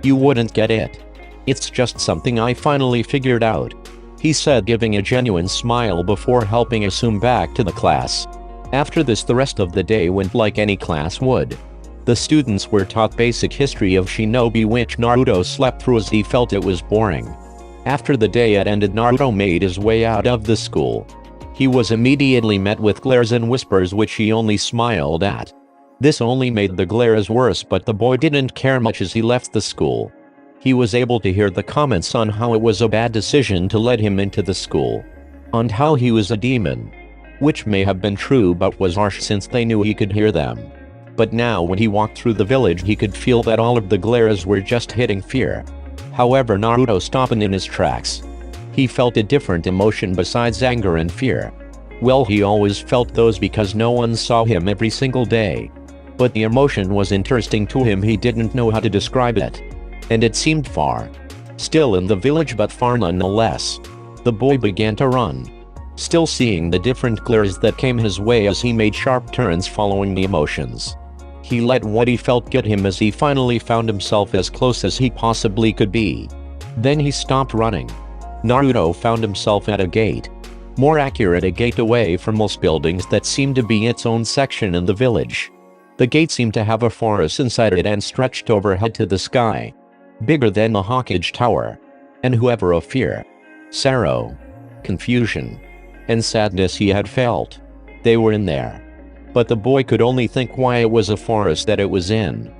"You wouldn't get it. It's just something I finally figured out," he said, giving a genuine smile before helping Assume back to the class. After this, the rest of the day went like any class would. The students were taught basic history of shinobi, which Naruto slept through as he felt it was boring. After the day had ended, Naruto made his way out of the school. He was immediately met with glares and whispers which he only smiled at. This only made the glares worse, but the boy didn't care much as he left the school. He was able to hear the comments on how it was a bad decision to let him into the school, and how he was a demon. Which may have been true but was harsh since they knew he could hear them. But now when he walked through the village he could feel that all of the glares were just hitting fear. However, Naruto stopped in his tracks. He felt a different emotion besides anger and fear. Well, he always felt those because no one saw him every single day. But the emotion was interesting to him, he didn't know how to describe it. And it seemed far. Still in the village, but far nonetheless. The boy began to run. Still seeing the different glares that came his way as he made sharp turns following the emotions. He let what he felt get him as he finally found himself as close as he possibly could be. Then he stopped running. Naruto found himself at a gate. More accurate, a gate away from most buildings that seemed to be its own section in the village. The gate seemed to have a forest inside it and stretched overhead to the sky. Bigger than the Hawkage Tower. And whoever of fear, sorrow, confusion, and sadness he had felt, they were in there. But the boy could only think why it was a forest that it was in.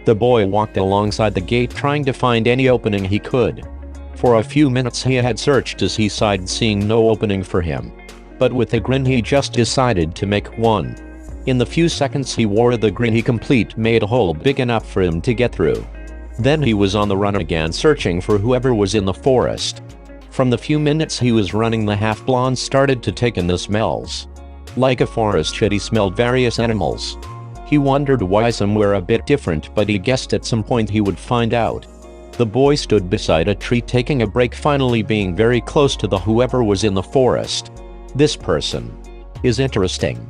The boy walked alongside the gate trying to find any opening he could. For a few minutes he had searched as he sighed, seeing no opening for him. But with a grin he just decided to make one. In the few seconds he wore the grin he complete made a hole big enough for him to get through. Then he was on the run again, searching for whoever was in the forest. From the few minutes he was running, the half-blonde started to take in the smells. Like a forest shit, he smelled various animals. He wondered why some were a bit different, but he guessed at some point he would find out. The boy stood beside a tree taking a break, finally being very close to the whoever was in the forest. This person is interesting.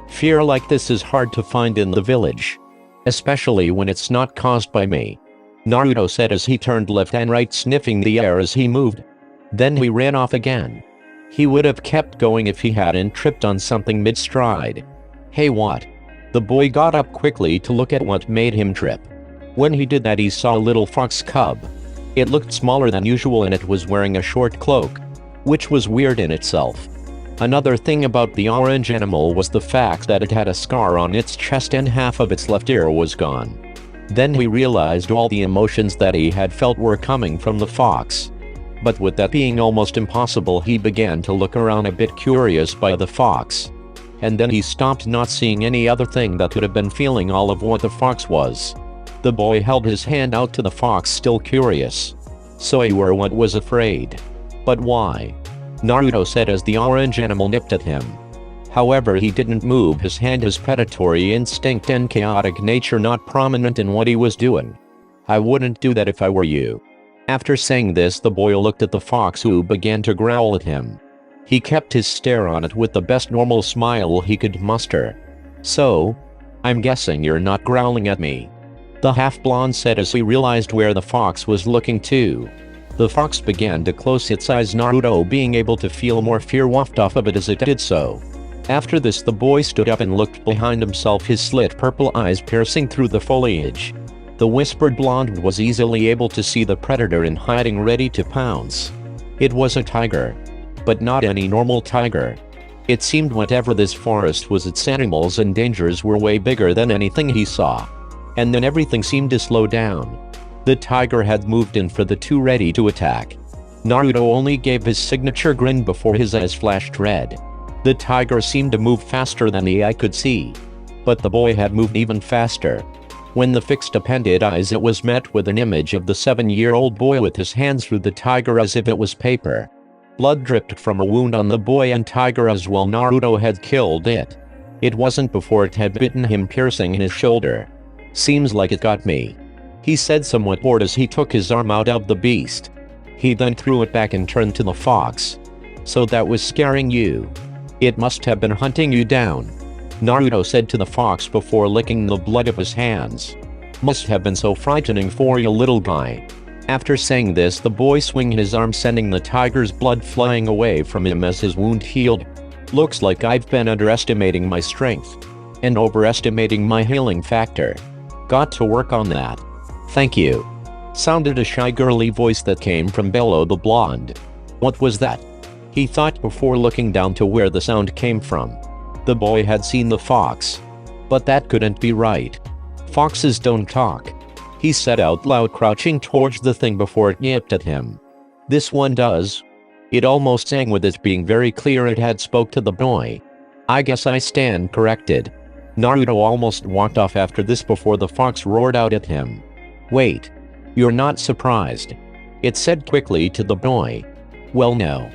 Fear like this is hard to find in the village. Especially when it's not caused by me, Naruto said as he turned left and right, sniffing the air as he moved. Then he ran off again. He would have kept going if he hadn't tripped on something mid-stride. Hey, what? The boy got up quickly to look at what made him trip. When he did that, he saw a little fox cub. It looked smaller than usual and it was wearing a short cloak, which was weird in itself. Another thing about the orange animal was the fact that it had a scar on its chest and half of its left ear was gone. Then he realized all the emotions that he had felt were coming from the fox. But with that being almost impossible, he began to look around a bit curious by the fox. And then he stopped, not seeing any other thing that could have been feeling all of what the fox was. The boy held his hand out to the fox, still curious. So you were what was afraid. But why? Naruto said as the orange animal nipped at him. However, he didn't move his hand, his predatory instinct and chaotic nature not prominent in what he was doing. I wouldn't do that if I were you. After saying this, the boy looked at the fox, who began to growl at him. He kept his stare on it with the best normal smile he could muster. So, I'm guessing you're not growling at me, the half-blonde said as he realized where the fox was looking to. The fox began to close its eyes, Naruto being able to feel more fear waft off of it as it did so. After this, the boy stood up and looked behind himself, his slit purple eyes piercing through the foliage. The whispered blonde was easily able to see the predator in hiding, ready to pounce. It was a tiger. But not any normal tiger. It seemed whatever this forest was, its animals and dangers were way bigger than anything he saw. And then everything seemed to slow down. The tiger had moved in for the two, ready to attack. Naruto only gave his signature grin before his eyes flashed red. The tiger seemed to move faster than the eye could see. But the boy had moved even faster. When the fixed appended eyes, it was met with an image of the 7-year-old boy with his hands through the tiger as if it was paper. Blood dripped from a wound on the boy and tiger as well. Naruto had killed it. It wasn't before it had bitten him, piercing in his shoulder. "Seems like it got me," he said, somewhat bored as he took his arm out of the beast. He then threw it back and turned to the fox. "So that was scaring you? It must have been hunting you down," Naruto said to the fox before licking the blood of his hands. "Must have been so frightening for you, little guy." After saying this, the boy swung his arm, sending the tiger's blood flying away from him as his wound healed. "Looks like I've been underestimating my strength and overestimating my healing factor. Got to work on that." "Thank you," sounded a shy girly voice that came from below the blonde. What was that? He thought before looking down to where the sound came from. The boy had seen the fox. But that couldn't be right. Foxes don't talk, he said out loud, crouching towards the thing before it yipped at him. "This one does." It almost sang, with it being very clear it had spoke to the boy. "I guess I stand corrected." Naruto almost walked off after this before the fox roared out at him. "Wait. You're not surprised?" it said quickly to the boy. "Well, no.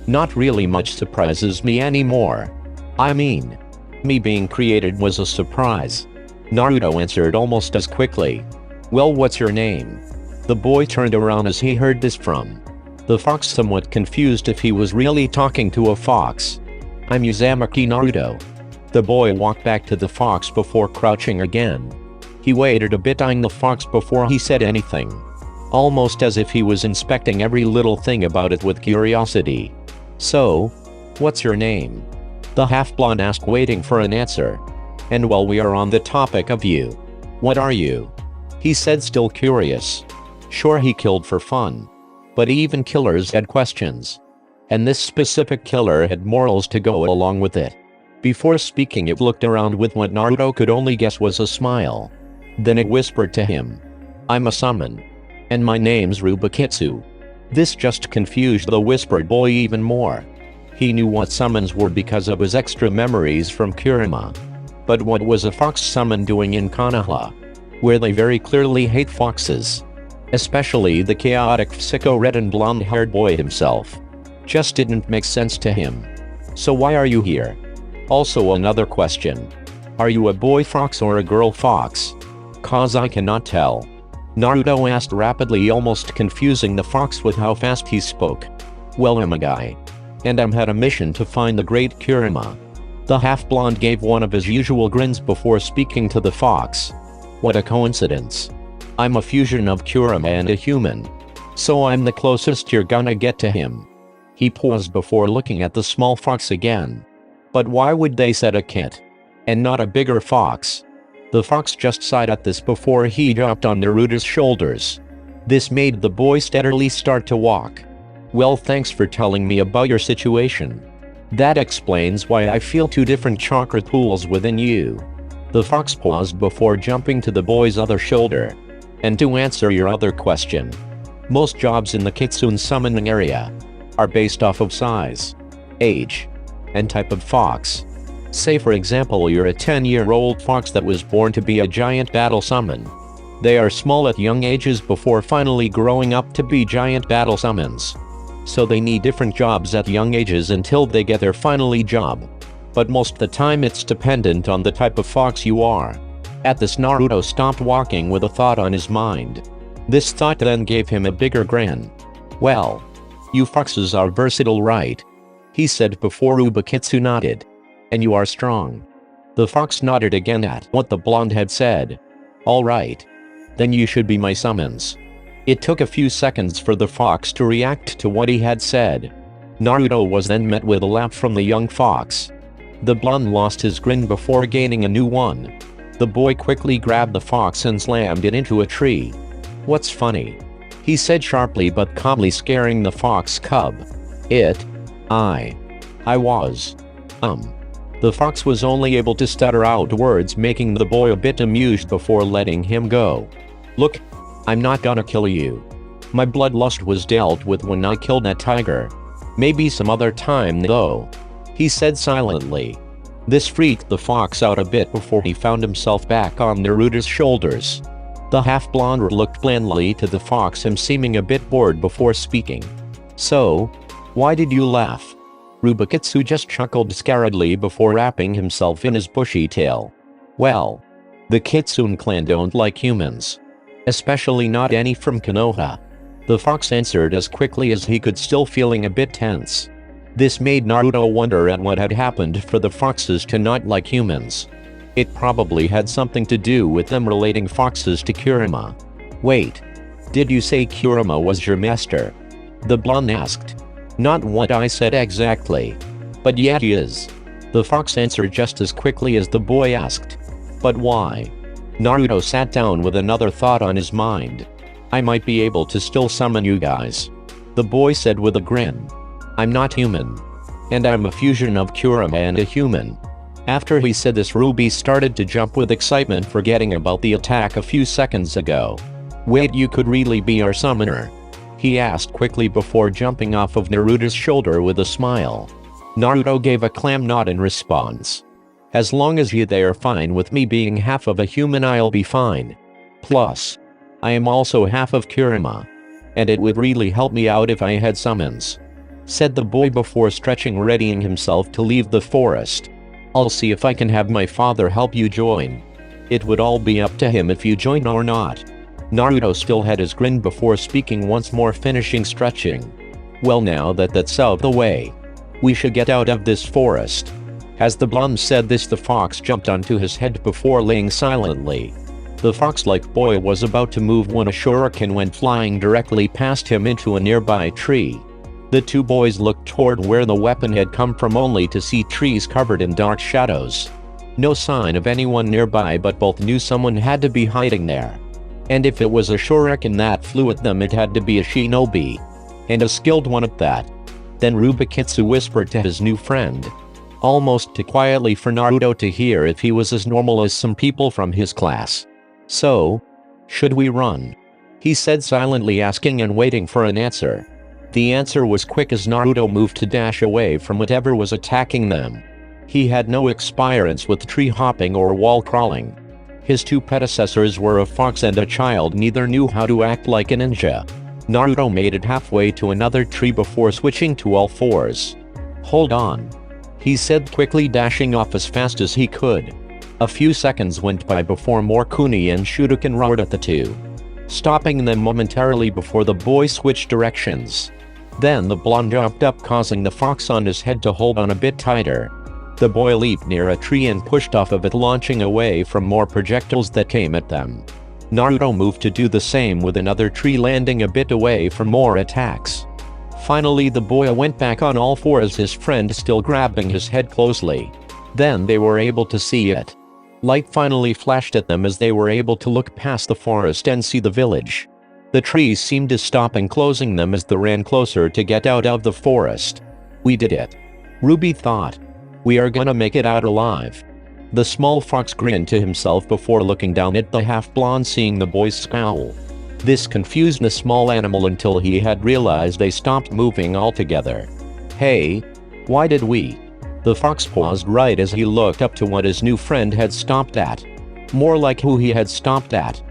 Not really much surprises me anymore. I mean, me being created was a surprise," Naruto answered almost as quickly. "Well, what's your name?" The boy turned around as he heard this from the fox, somewhat confused if he was really talking to a fox. "I'm Uzumaki Naruto." The boy walked back to the fox before crouching again. He waited a bit, eyeing the fox before he said anything, almost as if he was inspecting every little thing about it with curiosity. "So, what's your name?" the half-blonde asked, waiting for an answer. "And while we are on the topic of you, what are you?" he said, still curious. Sure, he killed for fun, but even killers had questions. And this specific killer had morals to go along with it. Before speaking, it looked around with what Naruto could only guess was a smile. Then it whispered to him, "I'm a summon. And my name's Rubikitsu." This just confused the whispered boy even more. He knew what summons were because of his extra memories from Kurama. But what was a fox summon doing in Konoha, where they very clearly hate foxes? Especially the chaotic sicko red and blonde-haired boy himself. Just didn't make sense to him. "So why are you here? Also, another question. Are you a boy fox or a girl fox? 'Cause I cannot tell," Naruto asked rapidly, almost confusing the fox with how fast he spoke. "Well, I'm a guy. And I'm had a mission to find the great Kurama." The half-blonde gave one of his usual grins before speaking to the fox. "What a coincidence. I'm a fusion of Kurama and a human. So I'm the closest you're gonna get to him." He paused before looking at the small fox again. But why would they set a kit and not a bigger fox? The fox just sighed at this before he dropped on Naruto's shoulders. This made the boy steadily start to walk. "Well, thanks for telling me about your situation. That explains why I feel two different chakra pools within you." The fox paused before jumping to the boy's other shoulder. "And to answer your other question, most jobs in the Kitsune summoning area are based off of size, age, and type of fox. Say for example you're a 10-year-old fox that was born to be a giant battle summon. They are small at young ages before finally growing up to be giant battle summons. So they need different jobs at young ages until they get their finally job. But most of the time it's dependent on the type of fox you are." At this, Naruto stopped walking with a thought on his mind. This thought then gave him a bigger grin. "Well, you foxes are versatile, right?" he said before Rubikitsu nodded. "And you are strong." The fox nodded again at what the blonde had said. "All right. Then you should be my summons." It took a few seconds for the fox to react to what he had said. Naruto was then met with a laugh from the young fox. The blonde lost his grin before gaining a new one. The boy quickly grabbed the fox and slammed it into a tree. "What's funny?" he said sharply but calmly, scaring the fox cub. I was The fox was only able to stutter out words, making the boy a bit amused before letting him go. Look, I'm not gonna kill you. My bloodlust was dealt with when I killed that tiger. Maybe some other time though, he said silently. This freaked the fox out a bit before he found himself back on Naruto's shoulders. The half-blonde looked blandly to the fox, him seeming a bit bored before speaking. So, why did you laugh? Rubikitsu just chuckled scaredly before wrapping himself in his bushy tail. Well, the Kitsune clan don't like humans. Especially not any from Konoha. The fox answered as quickly as he could, still feeling a bit tense. This made Naruto wonder at what had happened for the foxes to not like humans. It probably had something to do with them relating foxes to Kurama. Wait, did you say Kurama was your master? The blonde asked. Not what I said exactly. But yeah, he is. The fox answered just as quickly as the boy asked. But why? Naruto sat down with another thought on his mind. I might be able to still summon you guys. The boy said with a grin. I'm not human. And I'm a fusion of Kurama and a human. After he said this, Ruby started to jump with excitement, forgetting about the attack a few seconds ago. Wait, you could really be our summoner? He asked quickly before jumping off of Naruto's shoulder with a smile. Naruto gave a clam nod in response. As long as they are fine with me being half of a human, I'll be fine. Plus, I am also half of Kurama. And it would really help me out if I had summons, said the boy before stretching, readying himself to leave the forest. I'll see if I can have my father help you join. It would all be up to him if you join or not. Naruto still had his grin before speaking once more, finishing stretching. Well, now that that's out of the way, we should get out of this forest. As the blonde said this, the fox jumped onto his head before laying silently. The fox-like boy was about to move when a shuriken went flying directly past him into a nearby tree. The two boys looked toward where the weapon had come from, only to see trees covered in dark shadows. No sign of anyone nearby, but both knew someone had to be hiding there. And if it was a shuriken that flew at them, it had to be a shinobi. And a skilled one at that. Then Rubikitsu whispered to his new friend, almost too quietly for Naruto to hear, if he was as normal as some people from his class. So, should we run? He said silently, asking and waiting for an answer. The answer was quick as Naruto moved to dash away from whatever was attacking them. He had no experience with tree hopping or wall crawling. His two predecessors were a fox and a child, neither knew how to act like a ninja. Naruto made it halfway to another tree before switching to all fours. Hold on, he said quickly, dashing off as fast as he could. A few seconds went by before more Kuni and Shuriken roared at the two, stopping them momentarily before the boy switched directions. Then the blonde jumped up, causing the fox on his head to hold on a bit tighter. The boy leaped near a tree and pushed off of it, launching away from more projectiles that came at them. Naruto moved to do the same with another tree, landing a bit away from more attacks. Finally, the boy went back on all fours, his friend still grabbing his head closely. Then they were able to see it. Light finally flashed at them as they were able to look past the forest and see the village. The trees seemed to stop enclosing them as they ran closer to get out of the forest. We did it, Ruby thought. We are gonna make it out alive. The small fox grinned to himself before looking down at the half-blonde, seeing the boy's scowl. This confused the small animal until he had realized they stopped moving altogether. Hey, why did we? The fox paused right as he looked up to what his new friend had stopped at. More like who he had stopped at.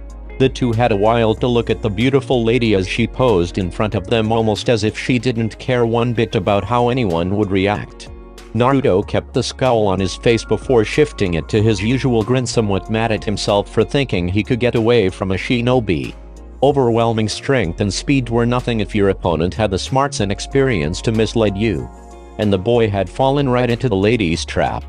The two had a while to look at the beautiful lady as she posed in front of them, almost as if she didn't care one bit about how anyone would react. Naruto kept the scowl on his face before shifting it to his usual grin, somewhat mad at himself for thinking he could get away from a shinobi. Overwhelming strength and speed were nothing if your opponent had the smarts and experience to mislead you. And the boy had fallen right into the lady's trap.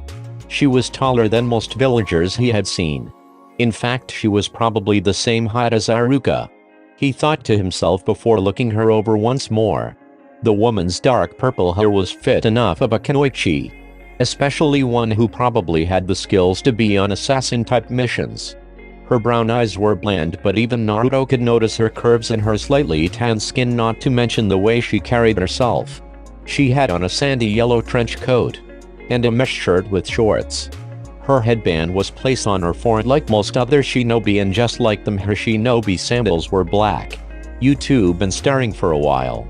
She was taller than most villagers he had seen. In fact, she was probably the same height as Aruka. He thought to himself before looking her over once more. The woman's dark purple hair was fit enough of a kunoichi, especially one who probably had the skills to be on assassin-type missions. Her brown eyes were bland, but even Naruto could notice her curves and her slightly tan skin, not to mention the way she carried herself. She had on a sandy yellow trench coat. and a mesh shirt with shorts. Her headband was placed on her forehead like most other shinobi, and just like them, her shinobi sandals were black. "You two been staring for a while.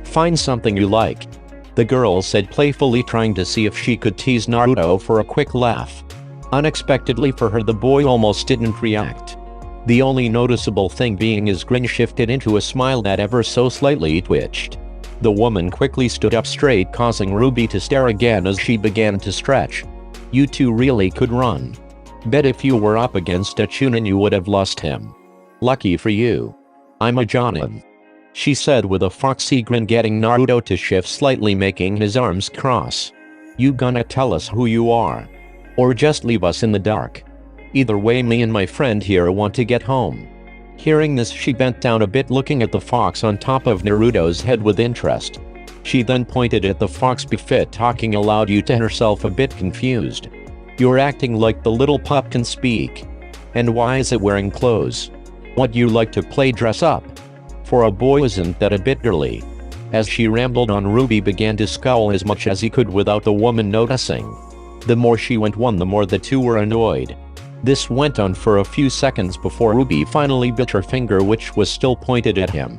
Find something you like," the girl said playfully, trying to see if she could tease Naruto for a quick laugh. Unexpectedly for her, the boy almost didn't react. The only noticeable thing being his grin shifted into a smile that ever so slightly twitched. The woman quickly stood up straight, causing Ruby to stare again as she began to stretch. "You two really could run. Bet if you were up against a Chunin you would have lost him. Lucky for you. I'm a Jonin," she said with a foxy grin, getting Naruto to shift slightly, making his arms cross. "You gonna tell us who you are? Or just leave us in the dark? Either way, me and my friend here want to get home." Hearing this, she bent down a bit, looking at the fox on top of Naruto's head with interest. She then pointed at the fox before talking aloud to herself, a bit confused. "You're acting like the little pup can speak. And why is it wearing clothes? What, you like to play dress up? For a boy, isn't that a bit girly?" As she rambled on, Ruby began to scowl as much as he could without the woman noticing. The more she went on, the more the two were annoyed. This went on for a few seconds before Ruby finally bit her finger, which was still pointed at him.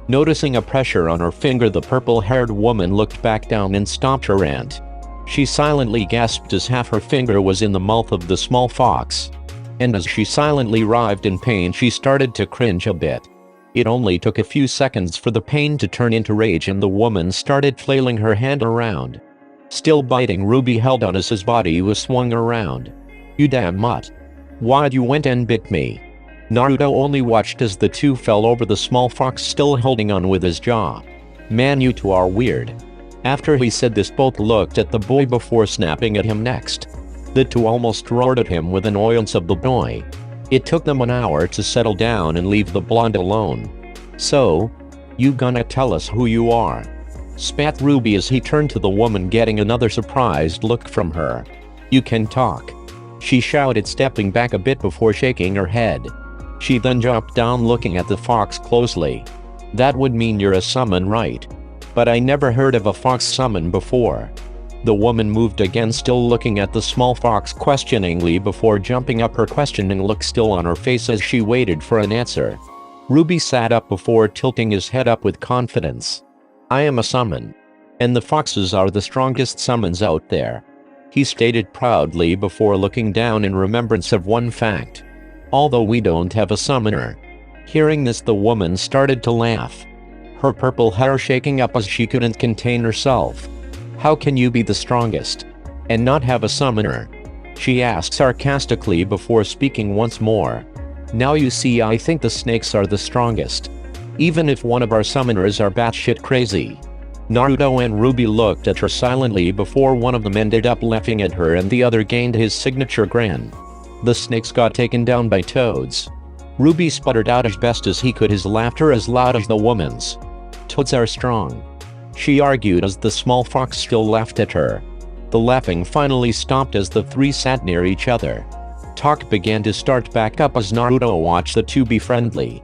Noticing a pressure on her finger, the purple-haired woman looked back down and stopped her rant. She silently gasped as half her finger was in the mouth of the small fox. And as she silently writhed in pain, she started to cringe a bit. It only took a few seconds for the pain to turn into rage, and the woman started flailing her hand around. Still biting, Ruby held on as his body was swung around. "You damn mutt. Why'd you went and bit me?" Naruto only watched as the two fell over, the small fox still holding on with his jaw. "Man, you two are weird." After he said this, both looked at the boy before snapping at him next. The two almost roared at him with annoyance of the boy. It took them an hour to settle down and leave the blonde alone. "So, you gonna tell us who you are?" spat Ruby as he turned to the woman, getting another surprised look from her. "You can talk," she shouted, stepping back a bit before shaking her head. She then jumped down, looking at the fox closely. "That would mean you're a summon, right? But I never heard of a fox summon before." The woman moved again, still looking at the small fox questioningly before jumping up, her questioning look still on her face as she waited for an answer. Ruby sat up before tilting his head up with confidence. "I am a summon. And the foxes are the strongest summons out there," he stated proudly before looking down in remembrance of one fact. "Although we don't have a summoner." Hearing this, the woman started to laugh, her purple hair shaking up as she couldn't contain herself. "How can you be the strongest and not have a summoner?" she asked sarcastically before speaking once more. "Now you see, I think the snakes are the strongest, even if one of our summoners are batshit crazy." Naruto and Ruby looked at her silently before one of them ended up laughing at her and the other gained his signature grin. The snakes got taken down by toads. Ruby sputtered out as best as he could, his laughter as loud as the woman's. "Toads are strong," she argued as the small fox still laughed at her. The laughing finally stopped as the three sat near each other. Talk began to start back up as Naruto watched the two be friendly.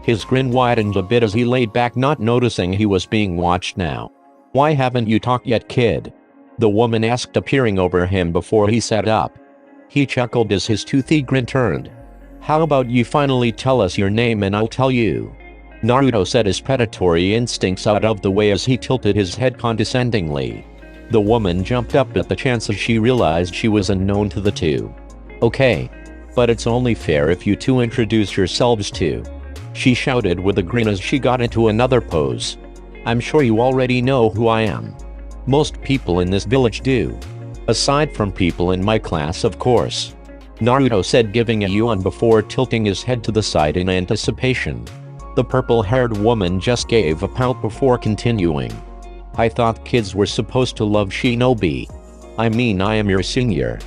His grin widened a bit as he laid back, not noticing he was being watched now. "Why haven't you talked yet, kid?" the woman asked, appearing over him before he sat up. He chuckled as his toothy grin turned. "How about you finally tell us your name and I'll tell you?" Naruto said, his predatory instincts out of the way as he tilted his head condescendingly. The woman jumped up at the chance as she realized she was unknown to the two. "Okay. But it's only fair if you two introduce yourselves too," she shouted with a grin as she got into another pose. "I'm sure you already know who I am. Most people in this village do. Aside from people in my class, of course," Naruto said, giving a yawn before tilting his head to the side in anticipation. The purple-haired woman just gave a pout before continuing. "I thought kids were supposed to love shinobi. I mean, I am your senior.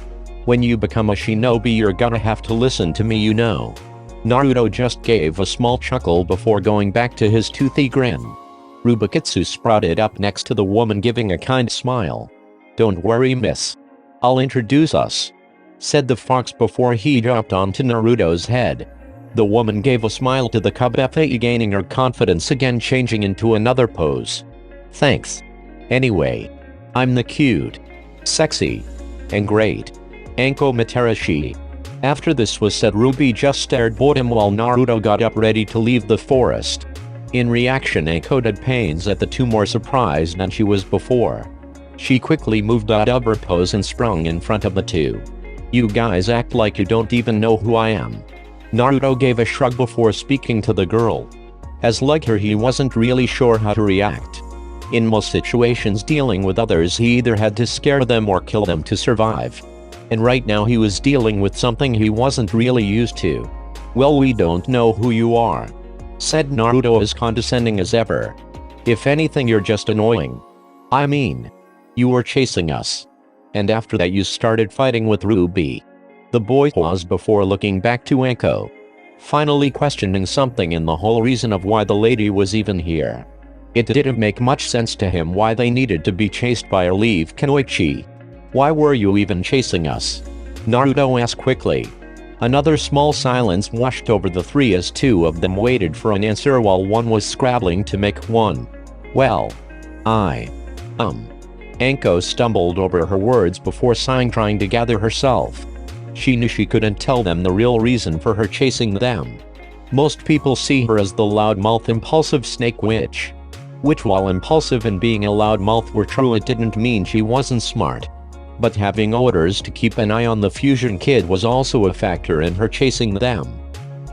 When you become a shinobi, you're gonna have to listen to me, you know." Naruto just gave a small chuckle before going back to his toothy grin. Rubikitsu sprouted up next to the woman, giving a kind smile. "Don't worry, miss. I'll introduce us," said the fox before he jumped onto Naruto's head. The woman gave a smile to the cub, gaining her confidence again, changing into another pose. "Thanks. Anyway, I'm the cute Sexy. And great. Anko Materashi. After this was said, Ruby just stared at him while Naruto got up ready to leave the forest. In reaction, Anko did pains at the two, more surprised than she was before. She quickly moved out of her pose and sprung in front of the two. You guys act like you don't even know who I am. Naruto gave a shrug before speaking to the girl. As like her, he wasn't really sure how to react. In most situations dealing with others, he either had to scare them or kill them to survive. And right now he was dealing with something he wasn't really used to. Well, we don't know who you are, said Naruto as condescending as ever. If anything, you're just annoying. I mean, you were chasing us. And after that you started fighting with Ruby. The boy paused before looking back to Anko, finally questioning something in the whole reason of why the lady was even here. It didn't make much sense to him why they needed to be chased by or leave Kunoichi. Why were you even chasing us? Naruto asked quickly. Another small silence washed over the three as two of them waited for an answer while one was scrabbling to make one. Well, Anko stumbled over her words before sighing, trying to gather herself. She knew she couldn't tell them the real reason for her chasing them. Most people see her as the loudmouth, impulsive snake witch. Which, while impulsive and being a loudmouth were true, it didn't mean she wasn't smart. But having orders to keep an eye on the fusion kid was also a factor in her chasing them.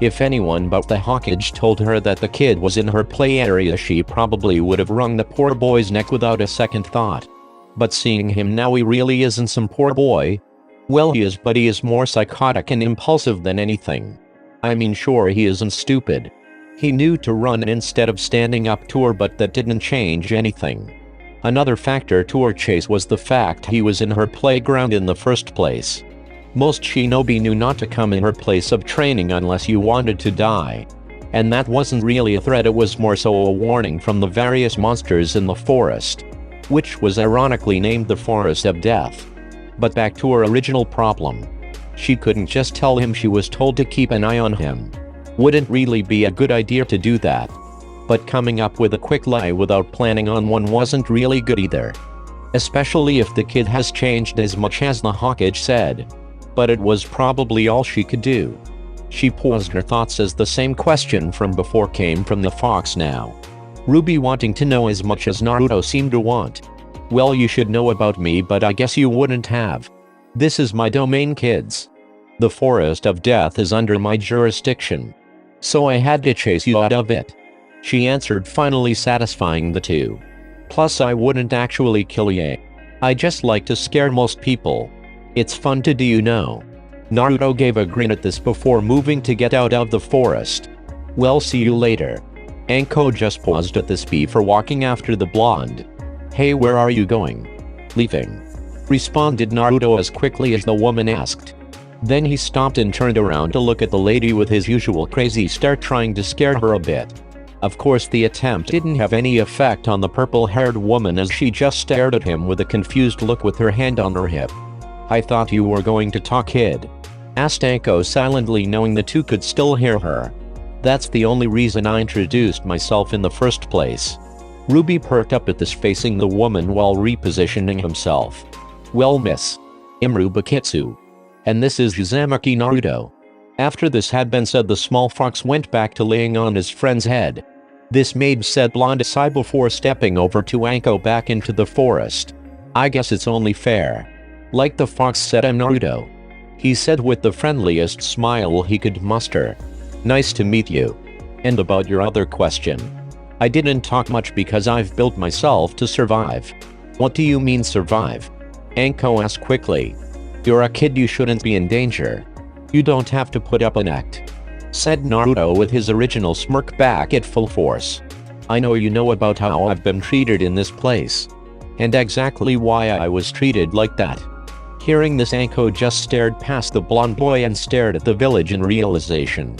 If anyone but the Hokage told her that the kid was in her play area, she probably would have wrung the poor boy's neck without a second thought. But seeing him now, he really isn't some poor boy. Well, he is, but he is more psychotic and impulsive than anything. I mean, sure, he isn't stupid. He knew to run instead of standing up to her, but that didn't change anything. Another factor to her chase was the fact he was in her playground in the first place. Most shinobi knew not to come in her place of training unless you wanted to die. And that wasn't really a threat, it was more so a warning from the various monsters in the forest, which was ironically named the Forest of Death. But back to her original problem. She couldn't just tell him she was told to keep an eye on him. Wouldn't really be a good idea to do that. But coming up with a quick lie without planning on one wasn't really good either. Especially if the kid has changed as much as the Hokage said. But it was probably all she could do. She paused her thoughts as the same question from before came from the fox now. Ruby wanting to know as much as Naruto seemed to want. Well, you should know about me, but I guess you wouldn't have. This is my domain, kids. The Forest of Death is under my jurisdiction. So I had to chase you out of it. She answered, finally satisfying the two. Plus, I wouldn't actually kill you. I just like to scare most people. It's fun to do, you know. Naruto gave a grin at this before moving to get out of the forest. Well, see you later. Anko just paused at this before walking after the blonde. Hey, where are you going? Leaving. Responded Naruto as quickly as the woman asked. Then he stopped and turned around to look at the lady with his usual crazy stare, trying to scare her a bit. Of course, the attempt didn't have any effect on the purple-haired woman as she just stared at him with a confused look with her hand on her hip. I thought you were going to talk, kid, asked Anko silently, knowing the two could still hear her. That's the only reason I introduced myself in the first place. Ruby perked up at this, facing the woman while repositioning himself. Well, Miss Imru Bakitsu. And this is Uzumaki Naruto. After this had been said, the small fox went back to laying on his friend's head. This made said blonde sigh before stepping over to Anko back into the forest. I guess it's only fair. Like the fox said, I'm Naruto, he said with the friendliest smile he could muster. Nice to meet you. And about your other question. I didn't talk much because I've built myself to survive. What do you mean survive? Anko asked quickly. You're a kid, you shouldn't be in danger. You don't have to put up an act, said Naruto with his original smirk back at full force. I know you know about how I've been treated in this place. And exactly why I was treated like that. Hearing this, Anko just stared past the blonde boy and stared at the village in realization.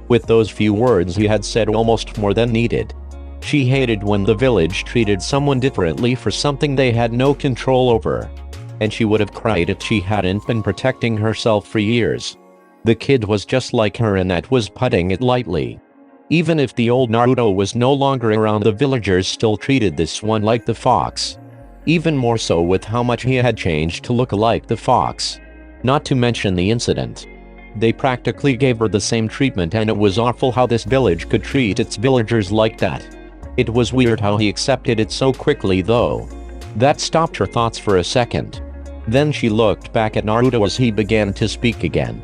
With those few words, he had said almost more than needed. She hated when the village treated someone differently for something they had no control over. And she would have cried if she hadn't been protecting herself for years. The kid was just like her, and that was putting it lightly. Even if the old Naruto was no longer around, the villagers still treated this one like the fox. Even more so with how much he had changed to look like the fox. Not to mention the incident. They practically gave her the same treatment, and it was awful how this village could treat its villagers like that. It was weird how he accepted it so quickly though. That stopped her thoughts for a second. Then she looked back at Naruto as he began to speak again.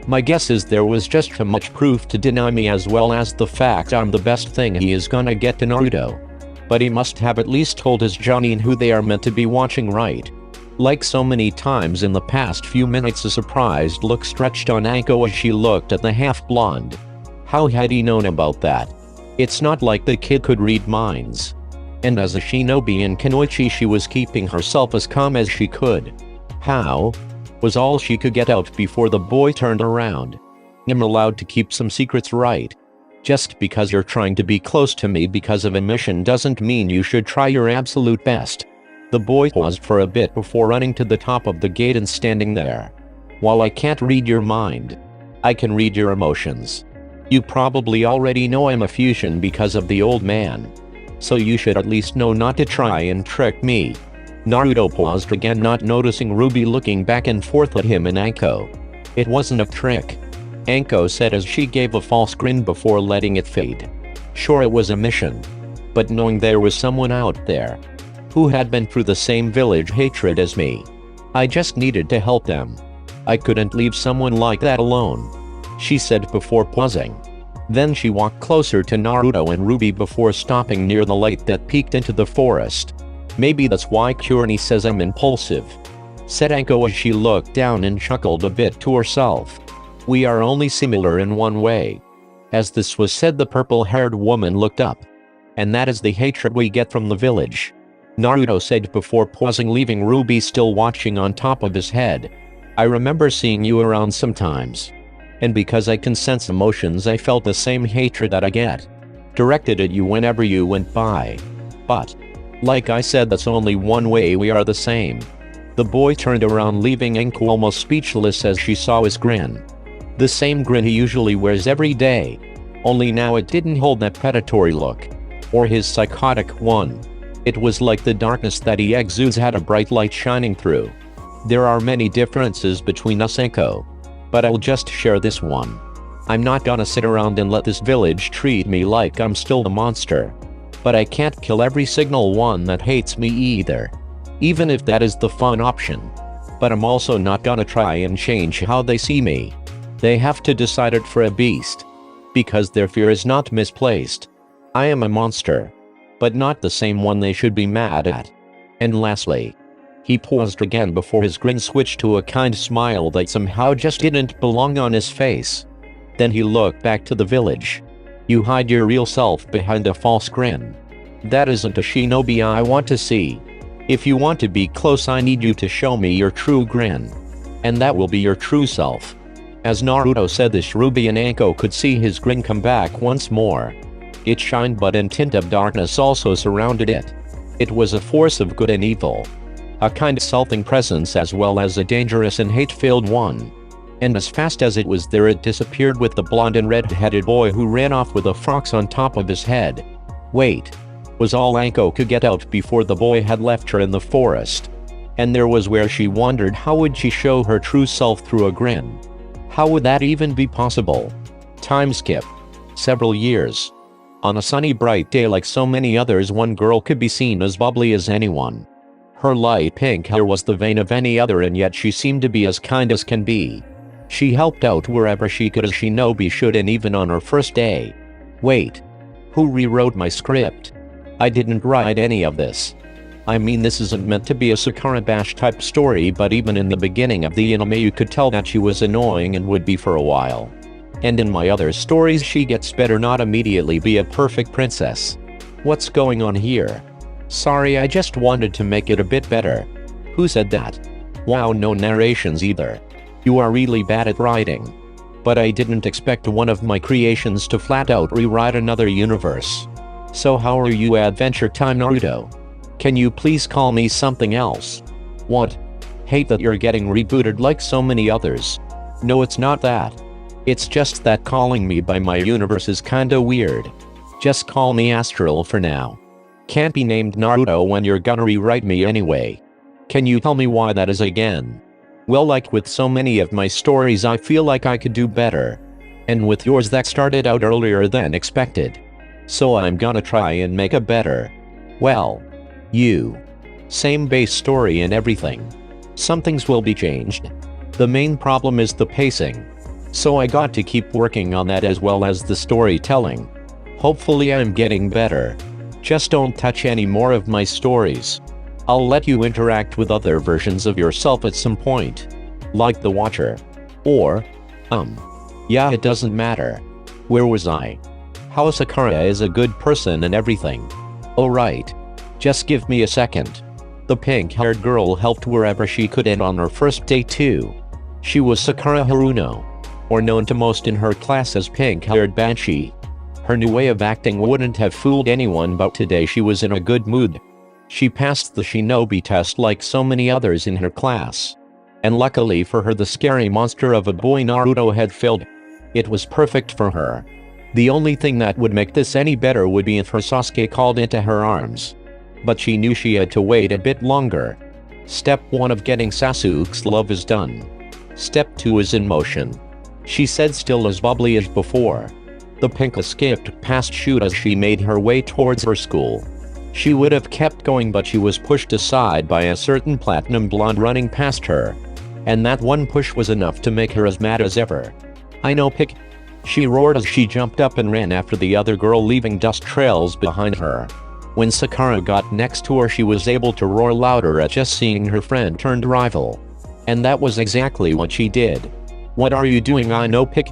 My guess is there was just too much proof to deny me, as well as the fact I'm the best thing he is gonna get to Naruto. But he must have at least told his Jonin who they are meant to be watching, right? Like so many times in the past few minutes, a surprised look stretched on Anko as she looked at the half-blonde. How had he known about that? It's not like the kid could read minds. And as a shinobi in Kunoichi, she was keeping herself as calm as she could. How? Was all she could get out before the boy turned around. I'm allowed to keep some secrets, right? Just because you're trying to be close to me because of a mission doesn't mean you should try your absolute best. The boy paused for a bit before running to the top of the gate and standing there. While I can't read your mind, I can read your emotions. You probably already know I'm a fusion because of the old man. So you should at least know not to try and trick me. Naruto paused again, not noticing Ruby looking back and forth at him and Anko. It wasn't a trick, Anko said as she gave a false grin before letting it fade. Sure, it was a mission. But knowing there was someone out there who had been through the same village hatred as me, I just needed to help them. I couldn't leave someone like that alone, she said before pausing. Then she walked closer to Naruto and Ruby before stopping near the light that peeked into the forest. Maybe that's why Kurani says I'm impulsive, said Anko as she looked down and chuckled a bit to herself. We are only similar in one way. As this was said, the purple-haired woman looked up. And that is the hatred we get from the village, Naruto said before pausing, leaving Ruby still watching on top of his head. I remember seeing you around sometimes. And because I can sense emotions, I felt the same hatred that I get directed at you whenever you went by. But like I said, that's only one way we are the same. The boy turned around, leaving Anko almost speechless as she saw his grin. The same grin he usually wears every day. Only now it didn't hold that predatory look. Or his psychotic one. It was like the darkness that he exudes had a bright light shining through. There are many differences between us, Anko. But I'll just share this one. I'm not gonna sit around and let this village treat me like I'm still the monster. But I can't kill every single one that hates me either. Even if that is the fun option. But I'm also not gonna try and change how they see me. They have to decide it for a beast. Because their fear is not misplaced. I am a monster. But not the same one they should be mad at. And lastly, he paused again before his grin switched to a kind smile that somehow just didn't belong on his face. Then he looked back to the village. You hide your real self behind a false grin. That isn't a shinobi I want to see. If you want to be close, I need you to show me your true grin. And that will be your true self. As Naruto said this, Ruby and Anko could see his grin come back once more. It shined, but a tint of darkness also surrounded it. It was a force of good and evil. A kind of insulting presence as well as a dangerous and hate-filled one. And as fast as it was there, it disappeared with the blonde and red-headed boy who ran off with a fox on top of his head. Wait. Was all Anko could get out before the boy had left her in the forest. And there was where she wondered how would she show her true self through a grin. How would that even be possible? Time skip. Several years. On a sunny bright day like so many others, one girl could be seen as bubbly as anyone. Her light pink hair was the vein of any other, and yet she seemed to be as kind as can be. She helped out wherever she could as shinobi should, and even on her first day. Wait. Who rewrote my script? I didn't write any of this. I mean, this isn't meant to be a Sakura Bash type story, but even in the beginning of the anime you could tell that she was annoying and would be for a while. And in my other stories she gets better, not immediately be a perfect princess. What's going on here? Sorry, I just wanted to make it a bit better. Who said that? Wow, no narrations either. You are really bad at writing. But I didn't expect one of my creations to flat out rewrite another universe. So how are you, Adventure Time Naruto? Can you please call me something else? What? Hate that you're getting rebooted like so many others. No, it's not that. It's just that calling me by my universe is kinda weird. Just call me Astral for now. Can't be named Naruto when you're gonna rewrite me anyway. Can you tell me why that is again? Well, like with so many of my stories, I feel like I could do better. And with yours, that started out earlier than expected. So I'm gonna try and make it better. Well, you. Same base story and everything. Some things will be changed. The main problem is the pacing. So I got to keep working on that as well as the storytelling. Hopefully I'm getting better. Just don't touch any more of my stories. I'll let you interact with other versions of yourself at some point. Like the Watcher. Or, yeah, it doesn't matter. Where was I? How Sakura is a good person and everything. Oh right. Just give me a second. The pink-haired girl helped wherever she could, and on her first day too. She was Sakura Haruno, or known to most in her class as pink-haired Banshee. Her new way of acting wouldn't have fooled anyone, but today she was in a good mood. She passed the shinobi test like so many others in her class. And luckily for her, the scary monster of a boy Naruto had failed. It was perfect for her. The only thing that would make this any better would be if her Sasuke called into her arms. But she knew she had to wait a bit longer. Step 1 of getting Sasuke's love is done. Step 2 is in motion. She said, still as bubbly as before. The pink skipped past Shoot as she made her way towards her school. She would have kept going, but she was pushed aside by a certain platinum blonde running past her. And that one push was enough to make her as mad as ever. I know, Pick. She roared as she jumped up and ran after the other girl, leaving dust trails behind her. When Sakura got next to her, she was able to roar louder at just seeing her friend turned rival. And that was exactly what she did. What are you doing? I know, Pick,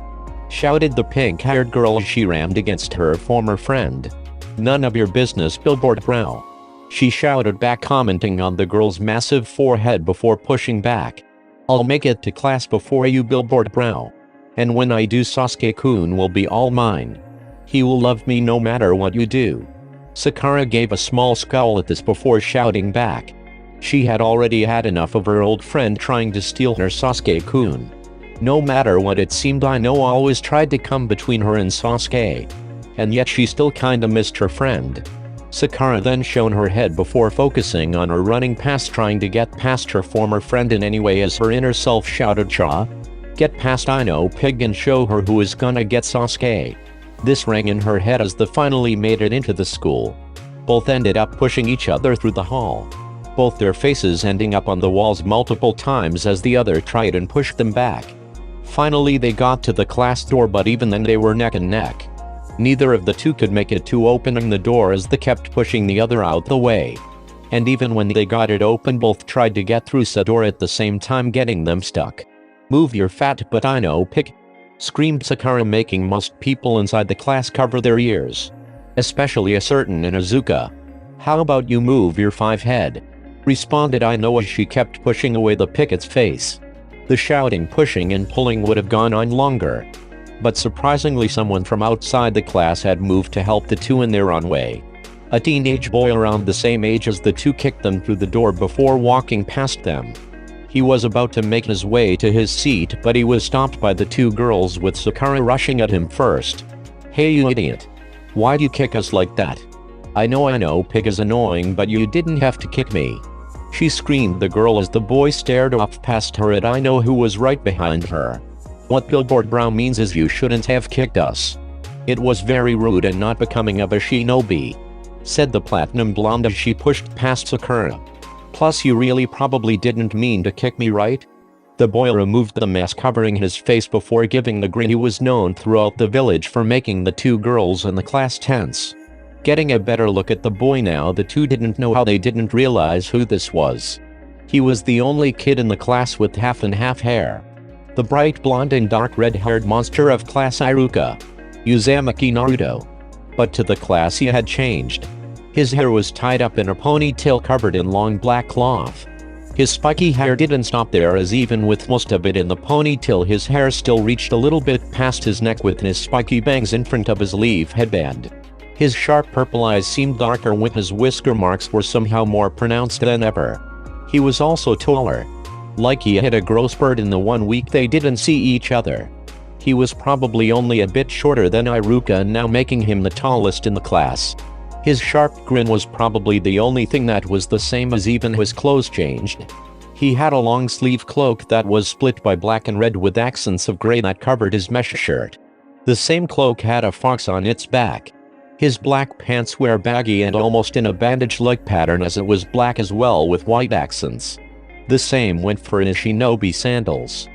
shouted the pink-haired girl as she rammed against her former friend. None of your business, Billboard Brow. She shouted back, commenting on the girl's massive forehead before pushing back. I'll make it to class before you, Billboard Brow. And when I do, Sasuke-kun will be all mine. He will love me no matter what you do. Sakura gave a small scowl at this before shouting back. She had already had enough of her old friend trying to steal her Sasuke-kun. No matter what, it seemed Ino always tried to come between her and Sasuke. And yet she still kinda missed her friend. Sakura then shone her head before focusing on her running past, trying to get past her former friend in any way, as her inner self shouted, "Cha! Get past Ino, Pig, and show her who is gonna get Sasuke." This rang in her head as they finally made it into the school. Both ended up pushing each other through the hall. Both their faces ending up on the walls multiple times as the other tried and pushed them back. Finally they got to the class door, but even then they were neck and neck. Neither of the two could make it to opening the door as they kept pushing the other out the way. And even when they got it open, both tried to get through the door at the same time, getting them stuck. "Move your fat butt, Ino, Pick," screamed Sakura, making most people inside the class cover their ears. Especially a certain Inuzuka. "How about you move your 5 head?" responded Ino as she kept pushing away the Picket's face. The shouting, pushing, and pulling would have gone on longer. But surprisingly, someone from outside the class had moved to help the two in their own way. A teenage boy around the same age as the two kicked them through the door before walking past them. He was about to make his way to his seat, but he was stopped by the two girls, with Sakura rushing at him first. "Hey, you idiot. Why'd you kick us like that?" I know, Pig is annoying, but you didn't have to kick me," she screamed the girl as the boy stared off past her at Ino, who was right behind her. "What Billboard Brown means is you shouldn't have kicked us. It was very rude and not becoming of a shinobi," said the platinum blonde as she pushed past Sakura. "Plus, you really probably didn't mean to kick me, right?" The boy removed the mask covering his face before giving the grin. He was known throughout the village for making the two girls in the class tense. Getting a better look at the boy now, the two didn't know how they didn't realize who this was. He was the only kid in the class with half and half hair. The bright blonde and dark red-haired monster of class Iruka, Uzumaki Naruto. But to the class he had changed. His hair was tied up in a ponytail covered in long black cloth. His spiky hair didn't stop there, as even with most of it in the ponytail, his hair still reached a little bit past his neck with his spiky bangs in front of his leaf headband. His sharp purple eyes seemed darker, with his whisker marks were somehow more pronounced than ever. He was also taller. Like he had a growth spurt in the 1 week they didn't see each other. He was probably only a bit shorter than Iruka, now making him the tallest in the class. His sharp grin was probably the only thing that was the same as even his clothes changed. He had a long-sleeve cloak that was split by black and red with accents of gray that covered his mesh shirt. The same cloak had a fox on its back. His black pants were baggy and almost in a bandage-like pattern as it was black as well with white accents. The same went for his shinobi sandals.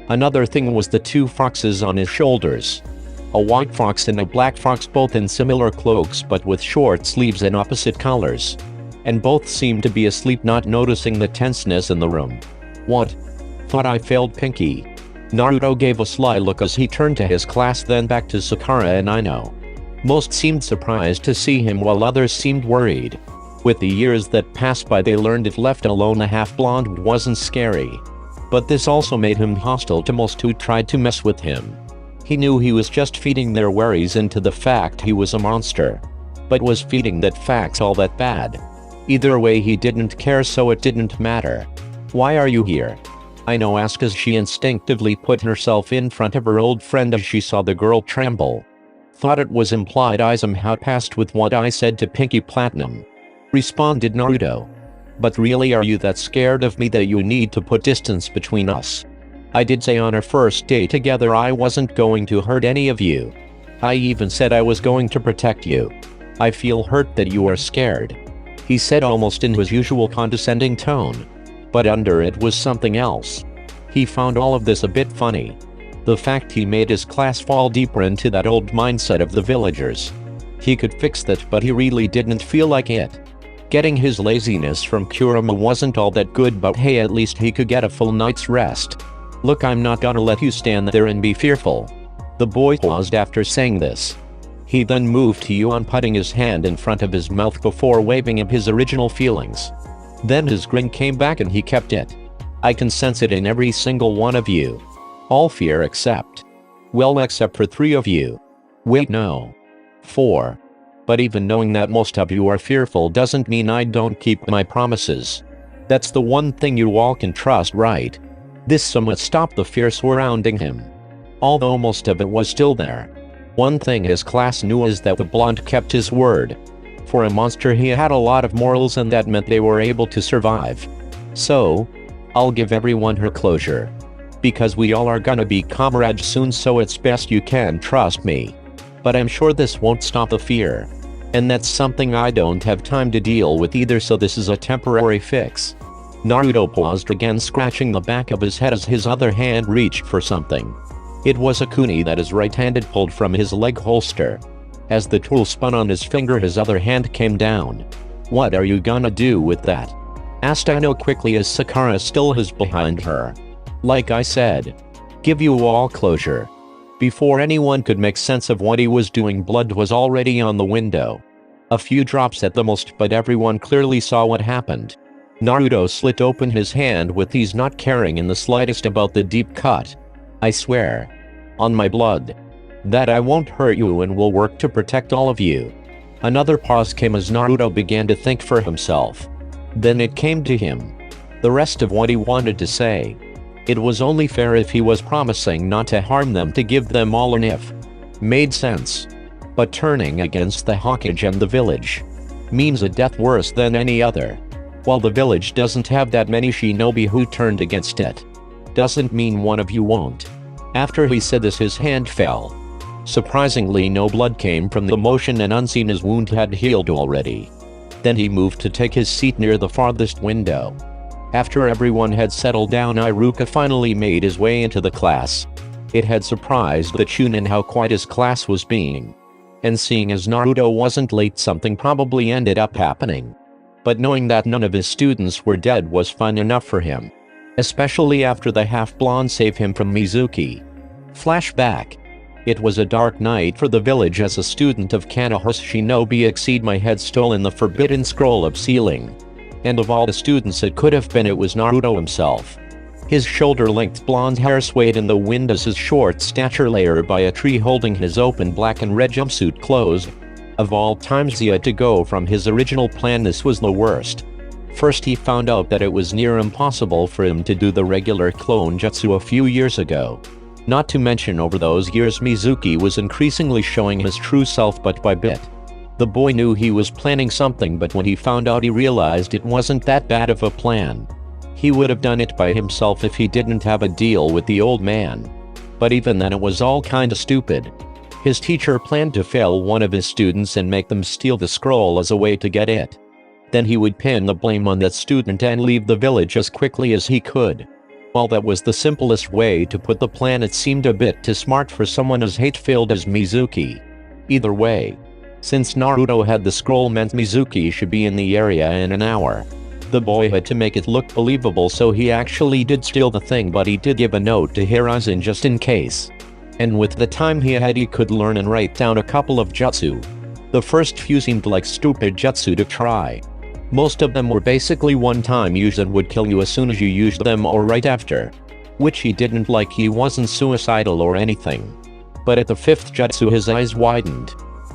Another thing was the two foxes on his shoulders. A white fox and a black fox, both in similar cloaks but with short sleeves in opposite colors. And both seemed to be asleep, not noticing the tenseness in the room. "What?" "Thought I failed Pinky." Naruto gave a sly look as he turned to his class, then back to Sakura and Ino. Most seemed surprised to see him while others seemed worried. With the years that passed by, they learned if left alone a half-blonde wasn't scary. But this also made him hostile to most who tried to mess with him. He knew he was just feeding their worries into the fact he was a monster. But was feeding that fact all that bad? Either way, he didn't care, so it didn't matter. "Why are you here?" Ino asked as she instinctively put herself in front of her old friend as she saw the girl tremble. "Thought it was implied I somehow passed with what I said to Pinky Platinum," responded Naruto. "But really, are you that scared of me that you need to put distance between us? I did say on our first day together I wasn't going to hurt any of you. I even said I was going to protect you. I feel hurt that you are scared," he said almost in his usual condescending tone. But under it was something else. He found all of this a bit funny. The fact he made his class fall deeper into that old mindset of the villagers. He could fix that, but he really didn't feel like it. Getting his laziness from Kurama wasn't all that good, but hey, at least he could get a full night's rest. "Look, I'm not gonna let you stand there and be fearful." The boy paused after saying this. He then moved to Yuan, putting his hand in front of his mouth before waving up his original feelings. Then his grin came back and he kept it. "I can sense it in every single one of you. All fear except for 3 of you. Wait, no. 4. But even knowing that most of you are fearful doesn't mean I don't keep my promises. That's the one thing you all can trust, right?" This somewhat stopped the fear surrounding him. Although most of it was still there. One thing his class knew is that the blonde kept his word. For a monster, he had a lot of morals, and that meant they were able to survive. "So, I'll give everyone her closure. Because we all are gonna be comrades soon, so it's best you can trust me. But I'm sure this won't stop the fear. And that's something I don't have time to deal with either, so this is a temporary fix." Naruto paused again, scratching the back of his head as his other hand reached for something. It was a kuni that his right-handed pulled from his leg holster. As the tool spun on his finger, his other hand came down. "What are you gonna do with that?" asked Ino quickly as Sakura still was behind her. "Like I said, give you all closure." Before anyone could make sense of what he was doing, blood was already on the window. A few drops at the most, but everyone clearly saw what happened. Naruto slit open his hand with ease, not caring in the slightest about the deep cut. "I swear, on my blood, that I won't hurt you and will work to protect all of you." Another pause came as Naruto began to think for himself. Then it came to him. The rest of what he wanted to say. It was only fair if he was promising not to harm them to give them all an if. Made sense. But turning against the Hokage and the village means a death worse than any other. While the village doesn't have that many shinobi who turned against it, doesn't mean one of you won't. After he said this, his hand fell. Surprisingly, no blood came from the motion, and unseen, his wound had healed already. Then he moved to take his seat near the farthest window. After everyone had settled down, Iruka finally made his way into the class. It had surprised the Chunin how quiet his class was being. And seeing as Naruto wasn't late, something probably ended up happening. But knowing that none of his students were dead was fun enough for him. Especially after the half-blonde saved him from Mizuki. Flashback. It was a dark night for the village as a student of Kanoha's shinobi exceed my had stolen the forbidden scroll of sealing. And of all the students it could have been, it was Naruto himself. His shoulder-length blonde hair swayed in the wind as his short stature layered by a tree holding his open black and red jumpsuit closed. Of all times he had to go from his original plan, this was the worst. First, he found out that it was near impossible for him to do the regular clone jutsu a few years ago. Not to mention, over those years Mizuki was increasingly showing his true self bit by bit. The boy knew he was planning something, but when he found out, he realized it wasn't that bad of a plan. He would have done it by himself if he didn't have a deal with the old man. But even then, it was all kinda stupid. His teacher planned to fail one of his students and make them steal the scroll as a way to get it. Then he would pin the blame on that student and leave the village as quickly as he could. While that was the simplest way to put the plan, it seemed a bit too smart for someone as hate-filled as Mizuki. Either way, since Naruto had the scroll meant Mizuki should be in the area in an hour. The boy had to make it look believable, so he actually did steal the thing, but he did give a note to Hiruzen just in case. And with the time he had, he could learn and write down a couple of jutsu. The first few seemed like stupid jutsu to try. Most of them were basically one-time use and would kill you as soon as you used them or right after. Which he didn't like. He wasn't suicidal or anything. But at the fifth jutsu, his eyes widened.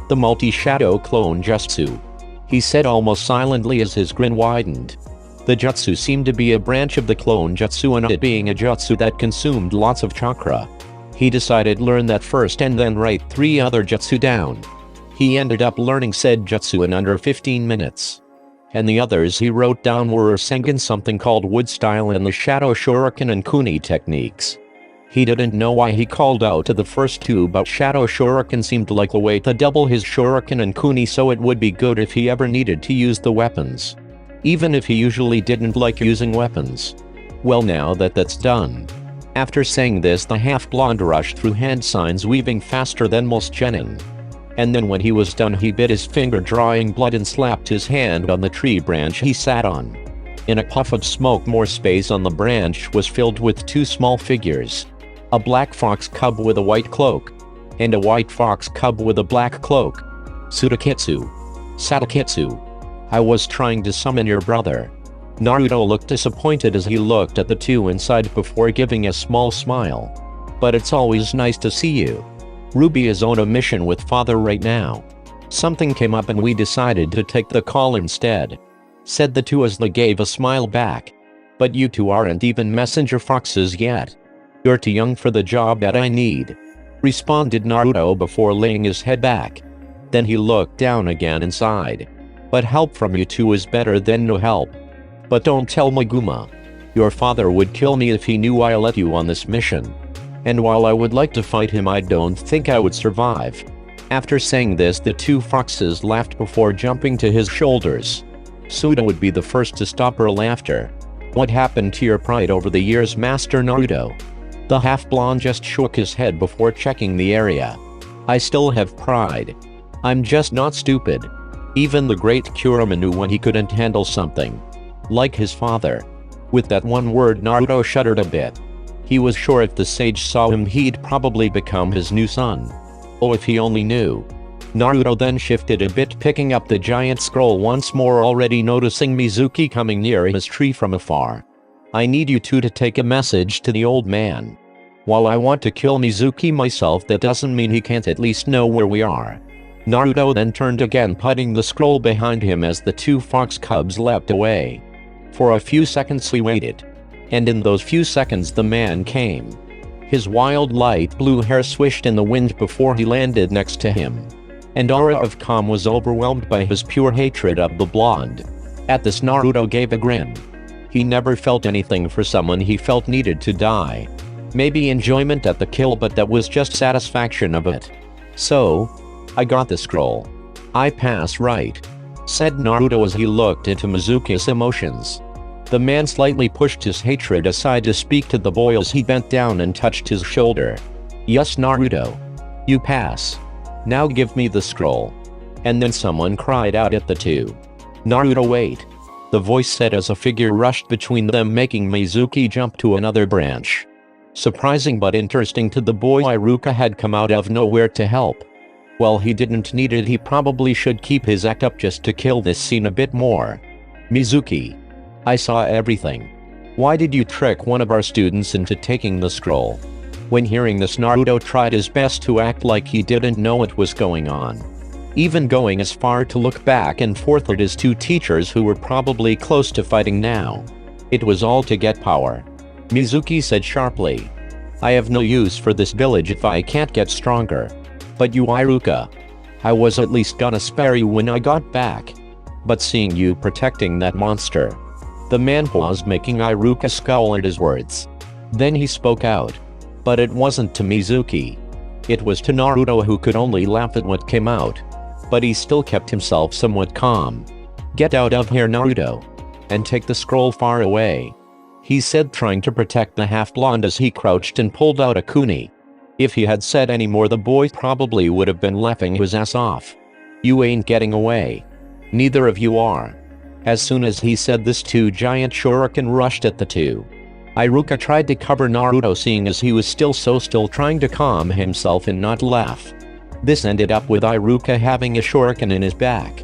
The multi-shadow clone jutsu. He said almost silently as his grin widened. The jutsu seemed to be a branch of the clone jutsu, and it being a jutsu that consumed lots of chakra. He decided learn that first and then write 3 other jutsu down. He ended up learning said jutsu in under 15 minutes. And the others he wrote down were Rasengan, something called wood style, and the shadow shuriken and kuni techniques. He didn't know why he called out to the first 2, but shadow shuriken seemed like a way to double his shuriken and kuni, so it would be good if he ever needed to use the weapons. Even if he usually didn't like using weapons. Well, now that that's done. After saying this, the half-blonde rushed through hand signs, weaving faster than most genin. And then when he was done, he bit his finger, drawing blood, and slapped his hand on the tree branch he sat on. In a puff of smoke, more space on the branch was filled with 2 small figures. A black fox cub with a white cloak. And a white fox cub with a black cloak. Sudakitsu. Sadakitsu. I was trying to summon your brother. Naruto looked disappointed as he looked at the 2 inside before giving a small smile. But it's always nice to see you. Ruby is on a mission with father right now. Something came up and we decided to take the call instead. Said the 2 as they gave a smile back. But you 2 aren't even messenger foxes yet. You're too young for the job that I need. Responded Naruto before laying his head back. Then he looked down again and sighed. But help from you 2 is better than no help. But don't tell Meguma. Your father would kill me if he knew I let you on this mission. And while I would like to fight him, I don't think I would survive. After saying this, the 2 foxes laughed before jumping to his shoulders. Suda would be the first to stop her laughter. What happened to your pride over the years, Master Naruto? The half-blonde just shook his head before checking the area. I still have pride. I'm just not stupid. Even the great Kurama knew when he couldn't handle something. Like his father. With that one word, Naruto shuddered a bit. He was sure if the sage saw him, he'd probably become his new son. Oh, if he only knew. Naruto then shifted a bit, picking up the giant scroll once more, already noticing Mizuki coming near his tree from afar. I need you 2 to take a message to the old man. While I want to kill Mizuki myself, that doesn't mean he can't at least know where we are. Naruto then turned again, putting the scroll behind him as the 2 fox cubs leapt away. For a few seconds he waited. And in those few seconds the man came. His wild light blue hair swished in the wind before he landed next to him. And aura of calm was overwhelmed by his pure hatred of the blonde. At this, Naruto gave a grin. He never felt anything for someone he felt needed to die. Maybe enjoyment at the kill, but that was just satisfaction of it. So, I got the scroll. I pass, right? Said Naruto as he looked into Mizuki's emotions. The man slightly pushed his hatred aside to speak to the boy as he bent down and touched his shoulder. Yes, Naruto. You pass. Now give me the scroll. And then someone cried out at the 2. Naruto, wait. The voice said as a figure rushed between them, making Mizuki jump to another branch. Surprising but interesting to the boy, Iruka had come out of nowhere to help. Well, he didn't need it. He probably should keep his act up just to kill this scene a bit more. Mizuki. I saw everything. Why did you trick one of our students into taking the scroll? When hearing this, Naruto tried his best to act like he didn't know what was going on. Even going as far to look back and forth at his 2 teachers who were probably close to fighting now. It was all to get power. Mizuki said sharply. I have no use for this village if I can't get stronger. But you, Iruka. I was at least gonna spare you when I got back. But seeing you protecting that monster. The man paused, making Iruka scowl at his words. Then he spoke out. But it wasn't to Mizuki. It was to Naruto, who could only laugh at what came out. But he still kept himself somewhat calm. "Get out of here, Naruto. And take the scroll far away," he said, trying to protect the half-blonde as he crouched and pulled out a kuni. If he had said any more, the boy probably would have been laughing his ass off. "You ain't getting away. Neither of you are." As soon as he said this, 2 giant shuriken rushed at the two. Iruka tried to cover Naruto, seeing as he was still so still, trying to calm himself and not laugh. This ended up with Iruka having a shuriken in his back.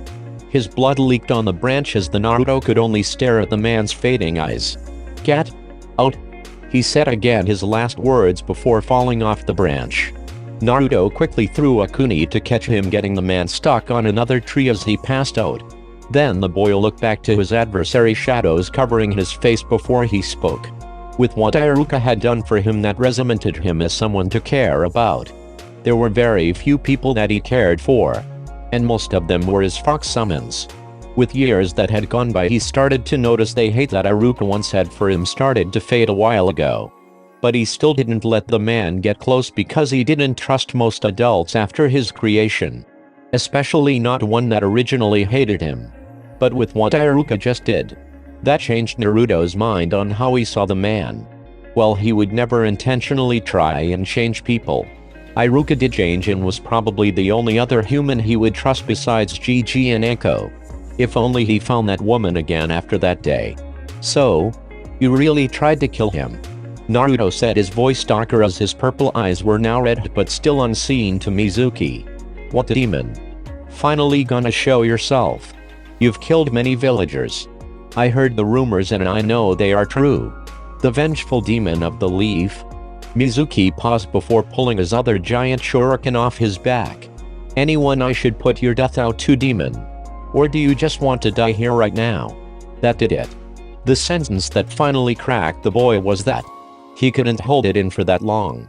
His blood leaked on the branch as the Naruto could only stare at the man's fading eyes. "Get out," he said again, his last words before falling off the branch. Naruto quickly threw a kuni to catch him, getting the man stuck on another tree as he passed out. Then the boy looked back to his adversary, shadows covering his face, before he spoke. With what Iruka had done for him, that represented him as someone to care about. There were very few people that he cared for, and most of them were his fox summons. With years that had gone by, he started to notice the hate that Iruka once had for him started to fade a while ago. But he still didn't let the man get close, because he didn't trust most adults after his creation. Especially not one that originally hated him. But with what Iruka just did, that changed Naruto's mind on how he saw the man. Well, he would never intentionally try and change people. Iruka did change, and was probably the only other human he would trust besides Gigi and Echo. If only he found that woman again after that day. "So, you really tried to kill him?" Naruto said, his voice darker as his purple eyes were now red but still unseen to Mizuki. "What demon? Finally gonna show yourself? You've killed many villagers. I heard the rumors and I know they are true. The vengeful demon of the leaf." Mizuki paused before pulling his other giant shuriken off his back. "Anyone I should put your death out to, demon? Or do you just want to die here right now?" That did it. The sentence that finally cracked the boy was that he couldn't hold it in for that long.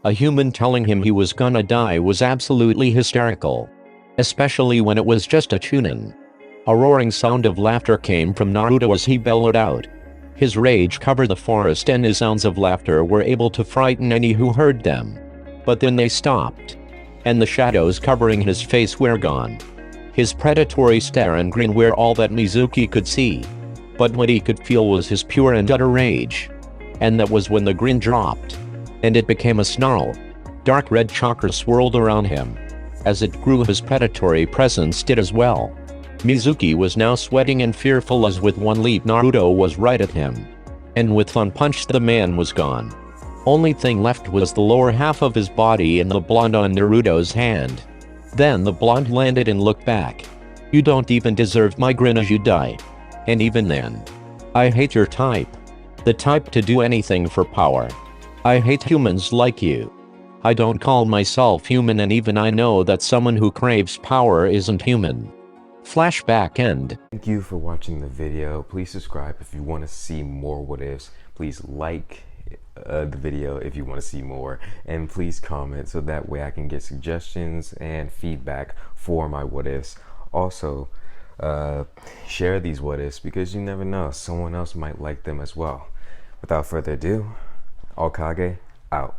A human telling him he was gonna die was absolutely hysterical. Especially when it was just a chunin. A roaring sound of laughter came from Naruto as he bellowed out. His rage covered the forest, and his sounds of laughter were able to frighten any who heard them. But then they stopped. And the shadows covering his face were gone. His predatory stare and grin were all that Mizuki could see. But what he could feel was his pure and utter rage. And that was when the grin dropped. And it became a snarl. Dark red chakra swirled around him. As it grew, his predatory presence did as well. Mizuki was now sweating and fearful, as with one leap Naruto was right at him. And with one punch the man was gone. Only thing left was the lower half of his body and the blonde on Naruto's hand. Then the blonde landed and looked back. "You don't even deserve my grin as you die. And even then, I hate your type. The type to do anything for power. I hate humans like you. I don't call myself human, and even I know that someone who craves power isn't human." Flashback end. Thank you for watching the video. Please subscribe if you want to see more what ifs. Please like the video if you want to see more, and please comment so that way I can get suggestions and feedback for my what ifs. Also, share these what ifs, because you never know, someone else might like them as well. Without further ado, Okage out.